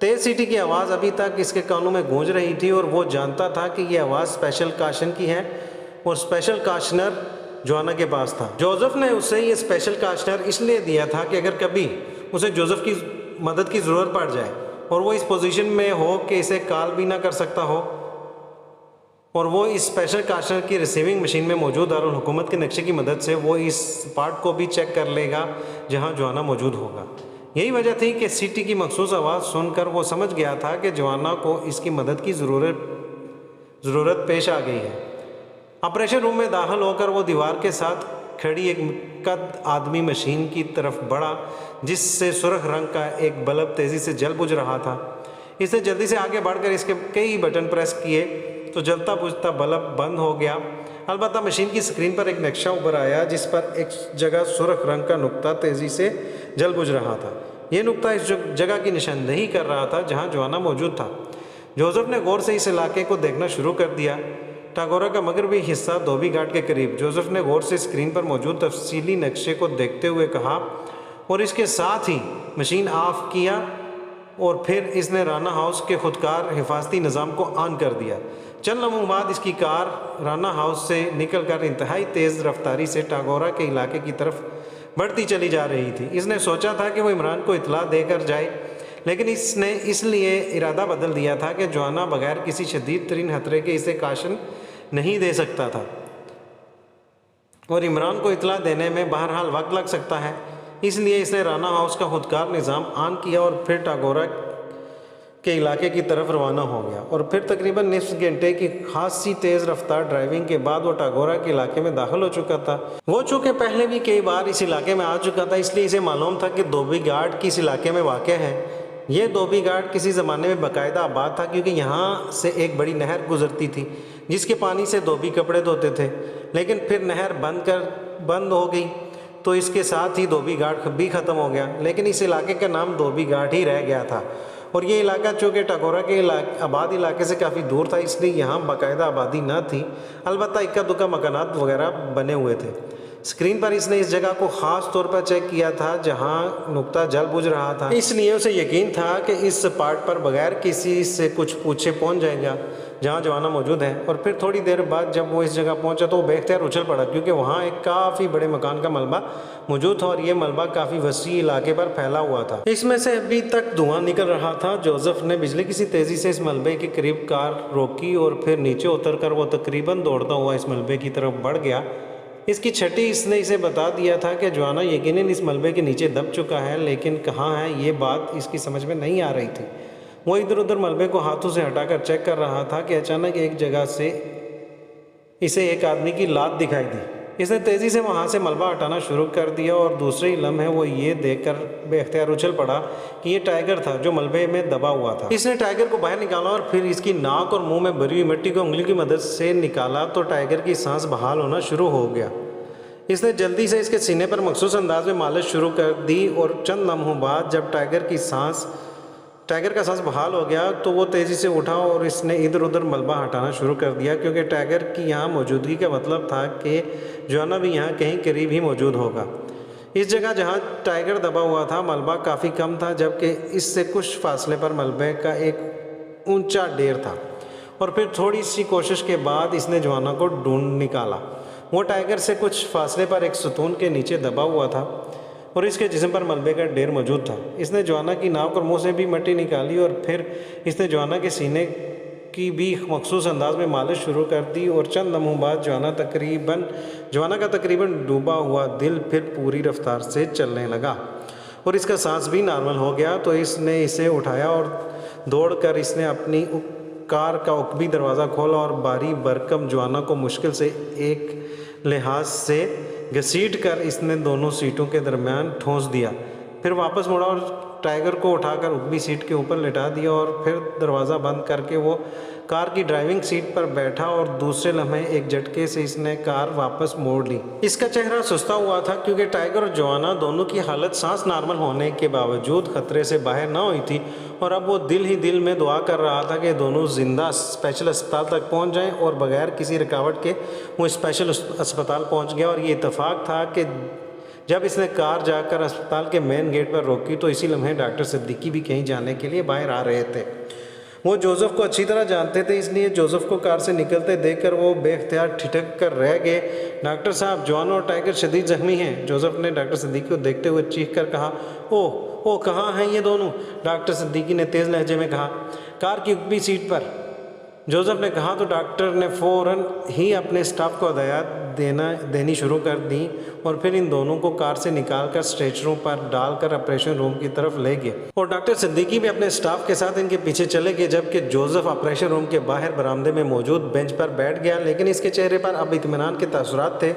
तेज़ सीटी की आवाज़ अभी तक इसके कानों में गूंज रही थी और वो जानता था कि यह आवाज़ स्पेशल काशन की है और स्पेशल काशनर जोआना के पास था। जोसेफ ने उसे ये स्पेशल काशनर इसलिए दिया था कि अगर कभी उसे जोसेफ की मदद की ज़रूरत पड़ जाए और वो इस पोजीशन में हो कि इसे कॉल भी ना कर सकता हो, और वो इस स्पेशल काशनर की रिसीविंग मशीन में मौजूद दारुल हुकूमत के नक्शे की मदद से वो इस पार्ट को भी चेक कर लेगा जहां जोआना मौजूद होगा। यही वजह थी कि सीटी की मखसूस आवाज़ सुनकर वो समझ गया था कि जोआना को इसकी मदद की ज़रूरत पेश आ गई है। ऑपरेशन रूम में दाखिल होकर वो दीवार के साथ खड़ी एक कद आदमी मशीन की तरफ बढ़ा जिससे सुर्ख रंग का एक बल्ब तेज़ी से जल बुझ रहा था। इसने जल्दी से आगे बढ़कर इसके कई बटन प्रेस किए तो जलता बुझता बल्ब बंद हो गया। अलबत्ता मशीन की स्क्रीन पर एक नक्शा उभर आया जिस पर एक जगह सुर्ख रंग का नुक्ता तेज़ी से जल बुझ रहा था। यह नुक्ता इस जगह की निशानदेही कर रहा था जहां जोआना मौजूद था। जोसेफ ने गौर से इस इलाके को देखना शुरू कर दिया। टागोरा का मगरबी हिस्सा धोबी घाट के करीब। जोसेफ ने गौर से स्क्रीन पर मौजूद तफसीली नक्शे को देखते हुए कहा और इसके साथ ही मशीन ऑफ किया और फिर इसने राना हाउस के खुदकार हिफाजती निज़ाम को ऑन कर दिया। चंद लम्हों बाद इसकी कार राना हाउस से निकलकर इंतहाई तेज़ रफ्तारी से टागोरा के इलाके की तरफ बढ़ती चली जा रही थी। इसने सोचा था कि वो इमरान को इतला देकर जाए, लेकिन इसने इसलिए इरादा बदल दिया था कि जोआना बगैर किसी शदीद तरीन खतरे के इसे काशन नहीं दे सकता था और इमरान को इतला देने में बहरहाल वक्त लग सकता है। इसलिए इसने राना हाउस का खुदकार निज़ाम ऑन किया और फिर टागोरा के इलाके की तरफ रवाना हो गया। और फिर तकरीबन निस्फ घंटे की खासी तेज़ रफ्तार ड्राइविंग के बाद वो टागोरा के इलाके में दाखिल हो चुका था। वो चूँकि पहले भी कई बार इस इलाके में आ चुका था, इसलिए इसे मालूम था कि धोबी घाट किस इलाके में वाक़ है। ये धोबी घाट किसी ज़माने में बाकायदा आबाद था क्योंकि यहाँ से एक बड़ी नहर गुजरती थी जिसके पानी से धोबी कपड़े धोते थे, लेकिन फिर नहर बंद हो गई तो इसके साथ ही धोबी घाट भी ख़त्म हो गया, लेकिन इस इलाके का नाम धोबी घाट ही रह गया था। और ये इलाका चूँकि टागोरा के आबाद इलाके से काफ़ी दूर था, इसलिए यहाँ बाकायदा आबादी न थी, अलबत्ता इक्का दुक्का मकानात वगैरह बने हुए थे। स्क्रीन पर इसने इस जगह को ख़ास तौर पर चेक किया था जहाँ नुक्ता जल बुझ रहा था, इसलिए उसे यकीन था कि इस पार्ट पर बगैर किसी से कुछ पूछे पहुँच जाएगा जहाँ जोआना मौजूद है। और फिर थोड़ी देर बाद जब वो इस जगह पहुँचा तो वो बेख्तियार उछल पड़ा क्योंकि वहाँ एक काफ़ी बड़े मकान का मलबा मौजूद था और ये मलबा काफ़ी वसी इलाके पर फैला हुआ था। इसमें से अभी तक धुआं निकल रहा था। जोसेफ ने बिजली किसी तेज़ी से इस मलबे के करीब कार रोकी और फिर नीचे उतरकर वो तकरीबन दौड़ता हुआ इस मलबे की तरफ बढ़ गया। इसकी छठी इसने इसे बता दिया था कि जोआना यकीनन इस मलबे के नीचे दब चुका है, लेकिन कहाँ है ये बात इसकी समझ में नहीं आ रही थी। वो इधर उधर मलबे को हाथों से हटाकर चेक कर रहा था कि अचानक एक जगह से इसे एक आदमी की लात दिखाई दी। इसने तेज़ी से वहाँ से मलबा हटाना शुरू कर दिया और दूसरे ही लम्हे वो ये देखकर बेख्तियार उछल पड़ा कि ये टाइगर था जो मलबे में दबा हुआ था। इसने टाइगर को बाहर निकाला और फिर इसकी नाक और मुंह में भरी हुई मिट्टी को उंगली की मदद से निकाला तो टाइगर की सांस बहाल होना शुरू हो गया। इसने जल्दी से इसके सीने पर मखसूस अंदाज में मालिश शुरू कर दी और चंद लम्हों बाद जब टाइगर की सांस टाइगर का सांस बहाल हो गया तो वो तेज़ी से उठा और इसने इधर उधर मलबा हटाना शुरू कर दिया, क्योंकि टाइगर की यहाँ मौजूदगी का मतलब था कि जोआना भी यहाँ कहीं करीब ही मौजूद होगा। इस जगह जहाँ टाइगर दबा हुआ था मलबा काफ़ी कम था, जबकि इससे कुछ फासले पर मलबे का एक ऊंचा ढेर था। और फिर थोड़ी सी कोशिश के बाद इसने जोआना को ढूंढ निकाला। वो टाइगर से कुछ फासले पर एक सतून के नीचे दबा हुआ था और इसके जिस्म पर मलबे का ढेर मौजूद था। इसने जोआना की नाक और मुंह से भी मिट्टी निकाली और फिर इसने जोआना के सीने की भी मखसूस अंदाज में मालिश शुरू कर दी और चंद लम्हों बाद जोआना का तकरीबन डूबा हुआ दिल फिर पूरी रफ्तार से चलने लगा और इसका सांस भी नॉर्मल हो गया। तो इसने इसे उठाया और दौड़कर इसने अपनी कार का उकबी दरवाज़ा खोला और बारी बरकम जोआना को मुश्किल से एक लिहाज से घसीट कर इसने दोनों सीटों के दरमियान ठोंस दिया। फिर वापस मुड़ा और टाइगर को उठाकर उकबी सीट के ऊपर लिटा दिया और फिर दरवाज़ा बंद करके वो कार की ड्राइविंग सीट पर बैठा और दूसरे लम्हे एक झटके से इसने कार वापस मोड़ ली। इसका चेहरा सुस्ता हुआ था, क्योंकि टाइगर और जोआना दोनों की हालत सांस नॉर्मल होने के बावजूद खतरे से बाहर ना हुई थी और अब वो दिल ही दिल में दुआ कर रहा था कि दोनों जिंदा स्पेशल अस्पताल तक पहुंच जाएं और बगैर किसी रुकावट के वो स्पेशल अस्पताल पहुंच गया। और ये इत्तेफाक था कि जब इसने कार जाकर अस्पताल के मेन गेट पर रोकी तो इसी लम्हे डॉक्टर सिद्दीकी भी कहीं जाने के लिए बाहर आ रहे थे। वो जोसेफ को अच्छी तरह जानते थे, इसलिए जोसेफ को कार से निकलते देखकर वो बेख्तियार ठिठक कर रह गए। डॉक्टर साहब, जोआना और टाइगर शदीद जख्मी हैं। जोसेफ ने डॉक्टर सिद्दीकी को देखते हुए चीख कर कहा। ओह कहाँ हैं ये दोनों? डॉक्टर सिद्दीकी ने तेज़ लहजे में कहा। कार की ऊपरी सीट पर, जोसेफ ने कहा। तो डॉक्टर ने फ़ौरन ही अपने स्टाफ को हदायत देनी शुरू कर दी और फिर इन दोनों को कार से निकालकर स्ट्रेचरों पर डालकर ऑपरेशन रूम की तरफ ले गए और डॉक्टर सिद्दीकी भी अपने स्टाफ के साथ इनके पीछे चले गए, जबकि जोसेफ ऑपरेशन रूम के बाहर बरामदे में मौजूद बेंच पर बैठ गया। लेकिन इसके चेहरे पर अब इत्मीनान के तासुरात थे,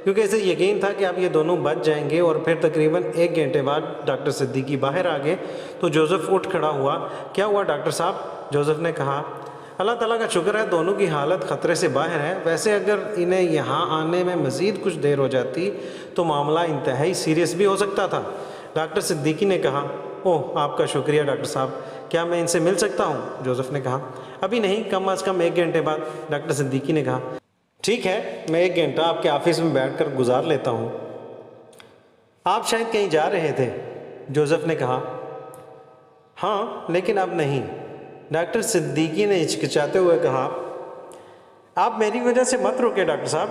क्योंकि इसे यकीन था कि अब ये दोनों बच जाएंगे। और फिर तकरीबन 1 घंटे बाद डॉक्टर सिद्दीकी बाहर आ गए तो जोसेफ उठ खड़ा हुआ। क्या हुआ डॉक्टर साहब? जोसेफ ने कहा। अल्लाह ताला का शुक्र है दोनों की हालत ख़तरे से बाहर है। वैसे अगर इन्हें यहाँ आने में मज़ीद कुछ देर हो जाती तो मामला इंतहाई सीरियस भी हो सकता था, डॉक्टर सिद्दीकी ने कहा। ओह, आपका शुक्रिया डॉक्टर साहब। क्या मैं इनसे मिल सकता हूँ? जोसेफ ने कहा। अभी नहीं, कम अज़ कम 1 घंटे बाद, डॉक्टर सिद्दीकी ने कहा। ठीक है, मैं 1 घंटा आपके ऑफिस में बैठकर गुजार लेता हूँ। आप शायद कहीं जा रहे थे, जोसेफ ने कहा। हाँ, लेकिन अब नहीं, डॉक्टर सिद्दीकी ने हिचकिचाते हुए कहा। आप मेरी वजह से मत रुके डॉक्टर साहब,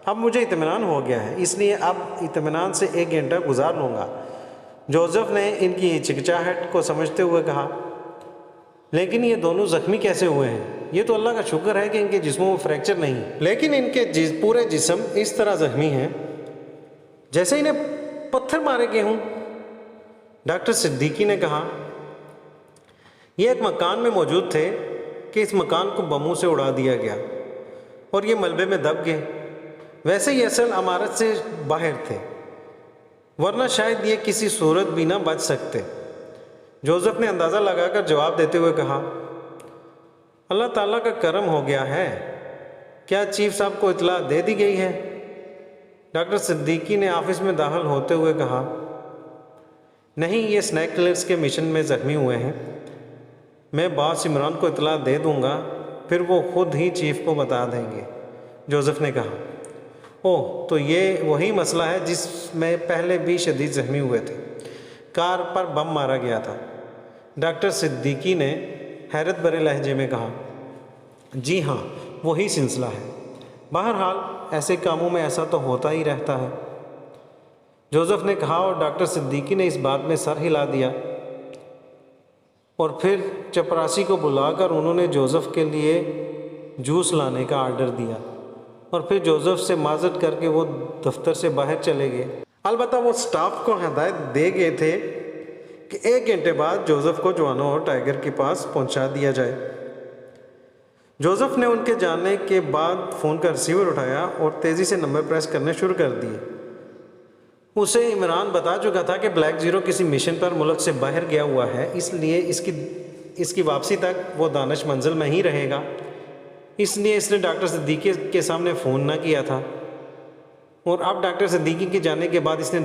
अब मुझे इत्मीनान हो गया है, इसलिए अब इत्मीनान से 1 घंटा गुजार लूँगा। जोसेफ ने इनकी हिचकिचाहट को समझते हुए कहा। लेकिन ये दोनों ज़ख्मी कैसे हुए हैं? ये तो अल्लाह का शुक्र है कि इनके जिस्मों में फ्रैक्चर नहीं, लेकिन इनके पूरे जिस्म इस तरह ज़ख्मी हैं जैसे इन्हें पत्थर मारे गए हों, डॉक्टर सिद्दीकी ने कहा। ये एक मकान में मौजूद थे कि इस मकान को बमों से उड़ा दिया गया और ये मलबे में दब गए। वैसे ही असल इमारत से बाहर थे, वरना शायद ये किसी सूरत भी ना बच सकते। जोसेफ ने अंदाज़ा लगाकर जवाब देते हुए कहा। अल्लाह ताला का करम हो गया है। क्या चीफ साहब को इतला दे दी गई है? डॉक्टर सिद्दीकी ने ऑफिस में दाखिल होते हुए कहा। नहीं, ये स्नैक किलर्स के मिशन में ज़ख्मी हुए हैं। मैं बॉस इमरान को इतला दे दूंगा, फिर वो खुद ही चीफ को बता देंगे, जोसेफ ने कहा। ओह, तो ये वही मसला है जिसमें पहले भी शदीद ज़ख्मी हुए थे, कार पर बम मारा गया था, डॉक्टर सिद्दीकी ने हैरत भरे लहजे में कहा। जी हाँ, वही सिलसिला है। बहरहाल ऐसे कामों में ऐसा तो होता ही रहता है, जोसेफ ने कहा। और डॉक्टर सिद्दीकी ने इस बात में सर हिला दिया और फिर चपरासी को बुलाकर उन्होंने जोसेफ के लिए जूस लाने का आर्डर दिया और फिर जोसेफ से माजत करके वो दफ्तर से बाहर चले गए। अलबत्ता वो स्टाफ को हदायत दे गए थे कि 1 घंटे बाद जोसेफ को जोआना और टाइगर के पास पहुंचा दिया जाए। जोसेफ ने उनके जाने के बाद फ़ोन का रिसीवर उठाया और तेज़ी से नंबर प्रेस करने शुरू कर दिए। उसे इमरान बता चुका था कि ब्लैक ज़ीरो किसी मिशन पर मुल्क से बाहर गया हुआ है, इसलिए इसकी वापसी तक वो दानिश मंजिल में ही रहेगा। इसलिए इसने डॉक्टर सिद्दीकी के सामने फ़ोन ना किया था और अब डॉक्टर सिद्दीकी के जाने के बाद इसने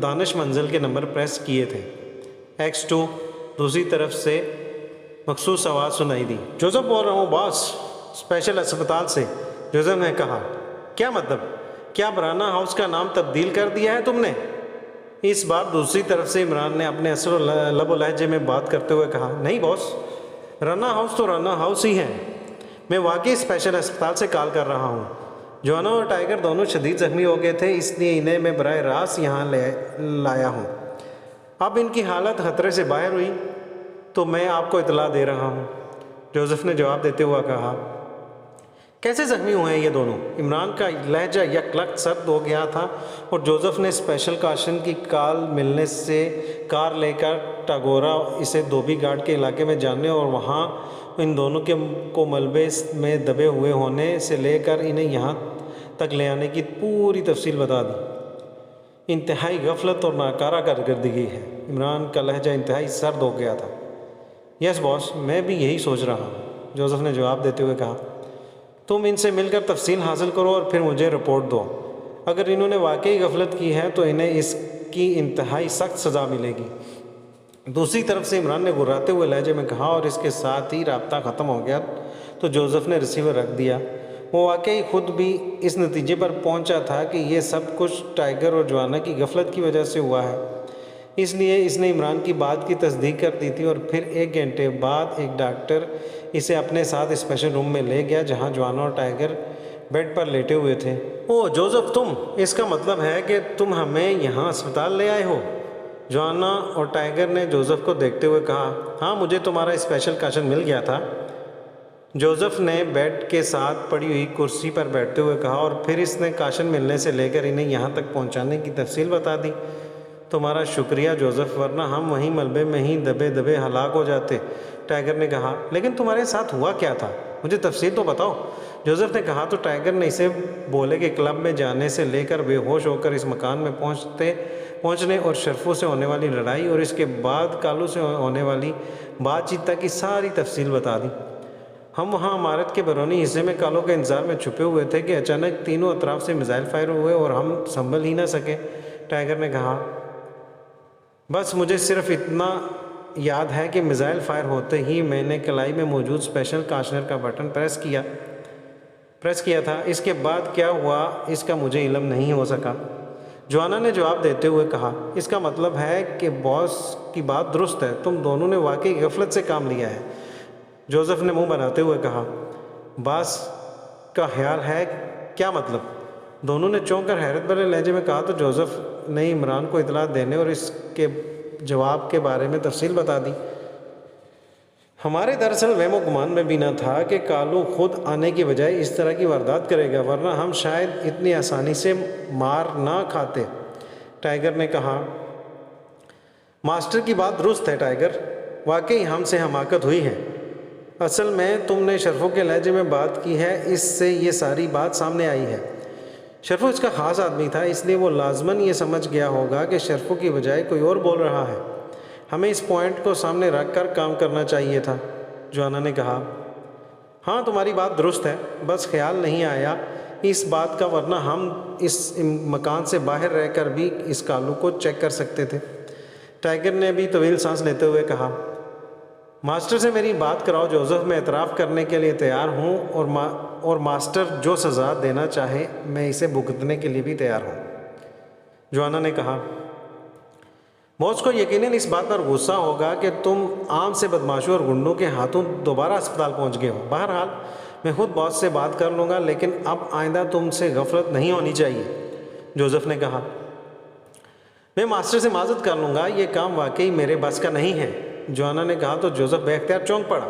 दानिश मंजिल के नंबर प्रेस किए थे, X2, दूसरी तरफ से मखसूस आवाज़ सुनाई दी। जोसेफ बोल रहा हूँ बॉस, स्पेशल अस्पताल से। जोसेफ ने कहा, क्या मतलब? क्या बराना हाउस का नाम तब्दील कर दिया है तुमने? इस बार दूसरी तरफ से इमरान ने अपने असर और लब और लहजे में बात करते हुए कहा, नहीं बॉस, रना हाउस तो रना हाउस ही है। मैं वाकई स्पेशल अस्पताल से कॉल कर रहा हूँ। जोआना और टाइगर दोनों शदीद ज़ख्मी हो गए थे, इसलिए इन्हें मैं बराह रास्त यहाँ लाया हूँ। अब इनकी हालत खतरे से बाहर हुई तो मैं आपको इतला दे रहा हूँ। जोसेफ ने जवाब देते हुए कहा, कैसे ज़ख्मी हुए हैं ये दोनों? इमरान का लहजा यकलख्त सर्द हो गया था और जोसेफ ने स्पेशल काशन की कॉल मिलने से कार लेकर टागोरा इसे धोबी घाट के इलाके में जाने और वहाँ इन दोनों को मलबे में दबे हुए होने से लेकर इन्हें यहाँ तक ले आने की पूरी तफसील बता दी। इंतहाई गफलत और नाकारा कारकर्दगी है। इमरान का लहजा इंतहाई सर्द हो गया था। यस बॉस, मैं भी यही सोच रहा हूँ, जोसेफ ने जवाब देते हुए कहा। तुम इनसे मिलकर तफसील हासिल करो और फिर मुझे रिपोर्ट दो। अगर इन्होंने वाकई गफलत की है तो इन्हें इसकी इंतहाई सख्त सज़ा मिलेगी। दूसरी तरफ से इमरान ने गुर्राते हुए लहजे में कहा और इसके साथ ही राब्ता ख़त्म हो गया तो जोसेफ ने रिसीवर रख दिया। वो वाकई ख़ुद भी इस नतीजे पर पहुंचा था कि ये सब कुछ टाइगर और जोआना की गफलत की वजह से हुआ है, इसलिए इसने इमरान की बात की तस्दीक कर दी थी। और फिर 1 घंटे बाद एक डॉक्टर इसे अपने साथ स्पेशल रूम में ले गया जहां जोआना और टाइगर बेड पर लेटे हुए थे। ओह जोसेफ, तुम, इसका मतलब है कि तुम हमें यहाँ अस्पताल ले आए हो? जोआना और टाइगर ने जोसेफ को देखते हुए कहा, हाँ, मुझे तुम्हारा स्पेशल काशन मिल गया था। जोसेफ ने बेड के साथ पड़ी हुई कुर्सी पर बैठते हुए कहा और फिर इसने काशन मिलने से लेकर इन्हें यहाँ तक पहुँचाने की तफसील बता दी। तुम्हारा शुक्रिया जोसेफ, वरना हम वहीं मलबे में ही दबे दबे हलाक हो जाते। टाइगर ने कहा, लेकिन तुम्हारे साथ हुआ क्या था? मुझे तफसील तो बताओ। जोसेफ ने कहा तो टाइगर ने इसे बोले कि क्लब में जाने से लेकर बेहोश होकर इस मकान में पहुंचने और शरफों से होने वाली लड़ाई और इसके बाद कालू से होने वाली बातचीत तक की सारी तफसील बता दी। हम वहाँ इमारत के बरौनी हिस्से में कालों के इंतज़ार में छुपे हुए थे कि अचानक तीनों अतराफ से मिसाइल फायर हुए और हम संभल ही ना सके। टाइगर ने कहा, बस मुझे सिर्फ इतना याद है कि मिसाइल फायर होते ही मैंने कलाई में मौजूद स्पेशल काशनर का बटन प्रेस किया था। इसके बाद क्या हुआ इसका मुझे इल्म नहीं हो सका। जोआना ने जवाब देते हुए कहा, इसका मतलब है कि बॉस की बात दुरुस्त है, तुम दोनों ने वाकई गफलत से काम लिया है। जोसेफ ने मुंह बनाते हुए कहा, बॉस का ख्याल है? क्या मतलब? दोनों ने चौंक कर हैरत भरे लहजे में कहा तो जोसेफ ने इमरान को इतला देने और इसके जवाब के बारे में तफसील बता दी। हमारे दरअसल वहमो गुमान में भी न था कि कालू खुद आने की बजाय इस तरह की वारदात करेगा, वरना हम शायद इतनी आसानी से मार ना खाते। टाइगर ने कहा, मास्टर की बात दुरुस्त है टाइगर, वाकई हमसे हमाकत हुई है। असल में तुमने शरफों के लहजे में बात की है, इससे ये सारी बात सामने आई है। शरफो इसका ख़ास आदमी था, इसलिए वो लाजमन ये समझ गया होगा कि शरफो की बजाय कोई और बोल रहा है। हमें इस पॉइंट को सामने रख कर काम करना चाहिए था। जोआना ने कहा, हाँ तुम्हारी बात दुरुस्त है, बस ख्याल नहीं आया इस बात का, वरना हम इस मकान से बाहर रहकर भी इस कालू को चेक कर सकते थे। टाइगर ने भी तवील सांस लेते हुए कहा, मास्टर से मेरी बात कराओ जोसेफ, मैं एतराफ़ करने के लिए तैयार हूँ और मास्टर जो सज़ा देना चाहे मैं इसे भुगतने के लिए भी तैयार हूँ। जोआना ने कहा, बॉस को यकीनन इस बात पर गुस्सा होगा कि तुम आम से बदमाशों और गुंडों के हाथों दोबारा अस्पताल पहुँच गए हो। बहरहाल मैं खुद बॉस से बात कर लूँगा, लेकिन अब आइंदा तुमसे गफलत नहीं होनी चाहिए। जोसेफ ने कहा, मैं मास्टर से माजत कर लूँगा, ये काम वाकई मेरे बस का नहीं है। जोआना ने कहा तो जोसेफ बेख्तियार चौंक पड़ा।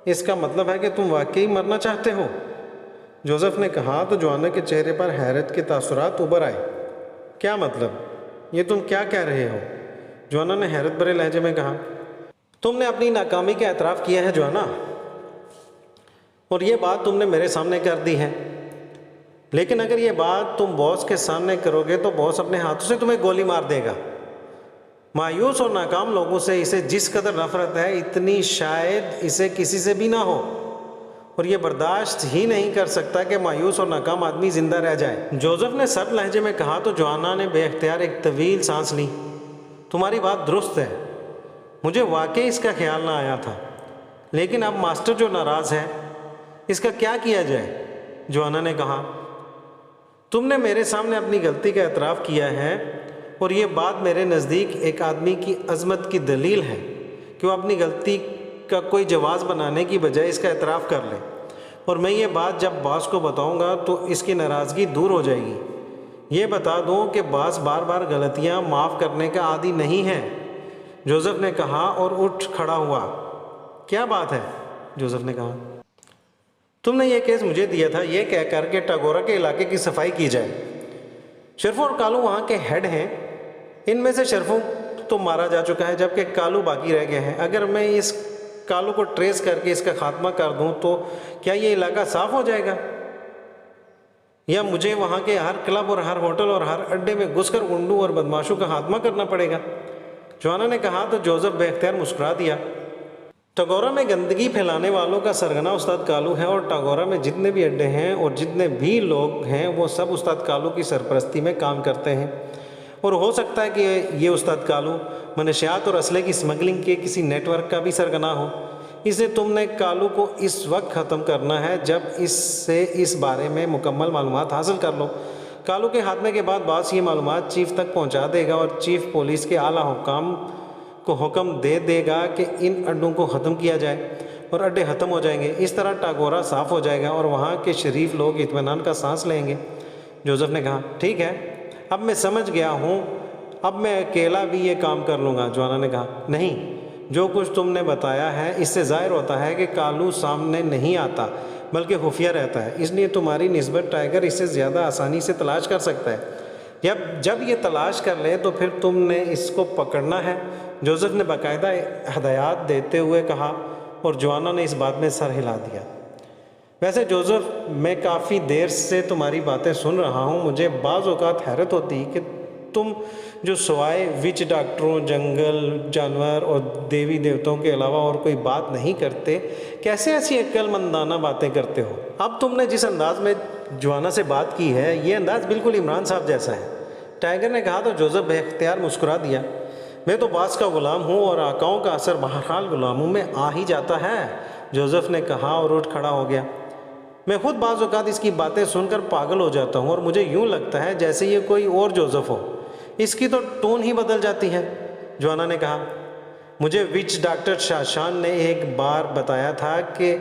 इसका मतलब है कि तुम वाकई मरना चाहते हो? जोसेफ ने कहा तो जोआना के चेहरे पर हैरत के तासुरात उभर आए। क्या मतलब? ये तुम क्या कह रहे हो? जोआना ने हैरत भरे लहजे में कहा, तुमने अपनी नाकामी का एतराफ़ किया है जोआना, और ये बात तुमने मेरे सामने कर दी है, लेकिन अगर ये बात तुम बॉस के सामने करोगे तो बॉस अपने हाथों से तुम्हें गोली मार देगा। मायूस और नाकाम लोगों से इसे जिस कदर नफरत है, इतनी शायद इसे किसी से भी ना हो, और ये बर्दाश्त ही नहीं कर सकता कि मायूस और नाकाम आदमी जिंदा रह जाए। जोसेफ ने सर्द लहजे में कहा तो जोआना ने बेख्तियार एक तवील सांस ली। तुम्हारी बात दुरुस्त है, मुझे वाकई इसका ख्याल ना आया था, लेकिन अब मास्टर जो नाराज़ है, इसका क्या किया जाए? जोआना ने कहा, तुमने मेरे सामने अपनी गलती का एतराफ़ किया है और ये बात मेरे नज़दीक एक आदमी की अज़मत की दलील है कि वो अपनी गलती का कोई जवाज़ बनाने की बजाय इसका एतराफ़ कर ले। और मैं ये बात जब बॉस को बताऊंगा तो इसकी नाराज़गी दूर हो जाएगी। ये बता दूं कि बॉस बार बार गलतियां माफ़ करने का आदी नहीं है, जोसेफ ने कहा और उठ खड़ा हुआ। क्या बात है? जोसेफ ने कहा, तुमने ये केस मुझे दिया था ये कह कर के टागोरा के इलाके की सफाई की जाए। शरफू और कालू वहाँ के हेड हैं। इनमें से शरफू तो मारा जा चुका है जबकि कालू बाकी रह गए हैं। अगर मैं इस कालू को ट्रेस करके इसका खात्मा कर दूं तो क्या ये इलाका साफ हो जाएगा, या मुझे वहाँ के हर क्लब और हर होटल और हर अड्डे में घुसकर गुंडों और बदमाशों का खात्मा करना पड़ेगा? जोआना ने कहा तो जोसेफ बेख्तियार मुस्कुरा दिया। टागोरा में गंदगी फैलाने वालों का सरगना उस्ताद कालू है और टागोरा में जितने भी अड्डे हैं और जितने भी लोग हैं वो सब उस्ताद कालू की सरपरस्ती में काम करते हैं। और हो सकता है कि ये उस्ताद कालू मनशियात और असले की स्मगलिंग के किसी नेटवर्क का भी सरगना हो। इसलिए तुमने कालू को इस वक्त ख़त्म करना है जब इससे इस बारे में मुकम्मल मालूमात हासिल कर लो। कालू के खात्मे के बाद बॉस ये मालूमात चीफ तक पहुंचा देगा और चीफ पुलिस के आला हुकाम को हुक्म दे देगा कि इन अड्डों को ख़त्म किया जाए और अड्डे ख़त्म हो जाएंगे। इस तरह टागोरा साफ़ हो जाएगा और वहाँ के शरीफ लोग इत्मीनान का सांस लेंगे। जोसेफ ने कहा, ठीक है, अब मैं समझ गया हूँ, अब मैं अकेला भी ये काम कर लूँगा। जोआना ने कहा, नहीं, जो कुछ तुमने बताया है इससे ज़ाहिर होता है कि कालू सामने नहीं आता बल्कि खुफिया रहता है, इसलिए तुम्हारी निस्बत टाइगर इससे ज़्यादा आसानी से तलाश कर सकता है। जब ये तलाश कर ले तो फिर तुमने इसको पकड़ना है, जोसेफ ने बाकायदा हदायत देते हुए कहा और जोआना ने इस बात में सर हिला दिया। वैसे जोसेफ, मैं काफ़ी देर से तुम्हारी बातें सुन रहा हूँ। मुझे बाज़ औक़ात हैरत होती कि तुम जो सवाए विच डॉक्टरों, जंगल जानवर और देवी देवताओं के अलावा और कोई बात नहीं करते, कैसे ऐसी अक्लमंदाना बातें करते हो। अब तुमने जिस अंदाज में जोआना से बात की है ये अंदाज़ बिल्कुल इमरान साहब जैसा है। टाइगर ने कहा तो जोसेफ बेख्तियार मुस्कुरा दिया। मैं तो बास का ग़ुलाम हूँ और आकाओं का असर बहरहाल ग़ुलामों में आ ही जाता है, जोसेफ ने कहा और उठ खड़ा हो गया। मैं खुद बाज़ औक़ात इसकी बातें सुनकर पागल हो जाता हूँ और मुझे यूँ लगता है जैसे ये कोई और जोसेफ हो। इसकी तो टोन ही बदल जाती है। जोआना ने कहा, मुझे विच डॉक्टर शाशान ने एक बार बताया था कि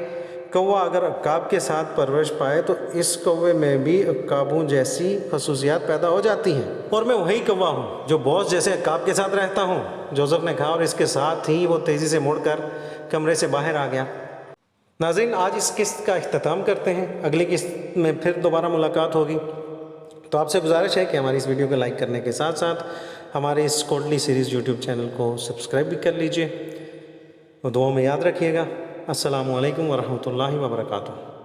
कौवा अगर अक्काब के साथ परवरिश पाए तो इस कौवे में भी अक्काबों जैसी खसूसियात पैदा हो जाती हैं, और मैं वही कौवा हूँ जो बॉस जैसे अक्काब के साथ रहता हूँ, जोसेफ ने कहा और इसके साथ ही वो तेज़ी से मुड़कर कमरे से बाहर आ गया। नाज़रीन, आज इस किस्त का इख्तिताम करते हैं, अगली किस्त में फिर दोबारा मुलाकात होगी। तो आपसे गुजारिश है कि हमारी इस वीडियो को लाइक करने के साथ साथ हमारे इस कोडली सीरीज़ यूट्यूब चैनल को सब्सक्राइब भी कर लीजिए और दुआ में याद रखिएगा। अस्सलामु अलैकुम वरहमतुल्लाहि वबरकातुहू।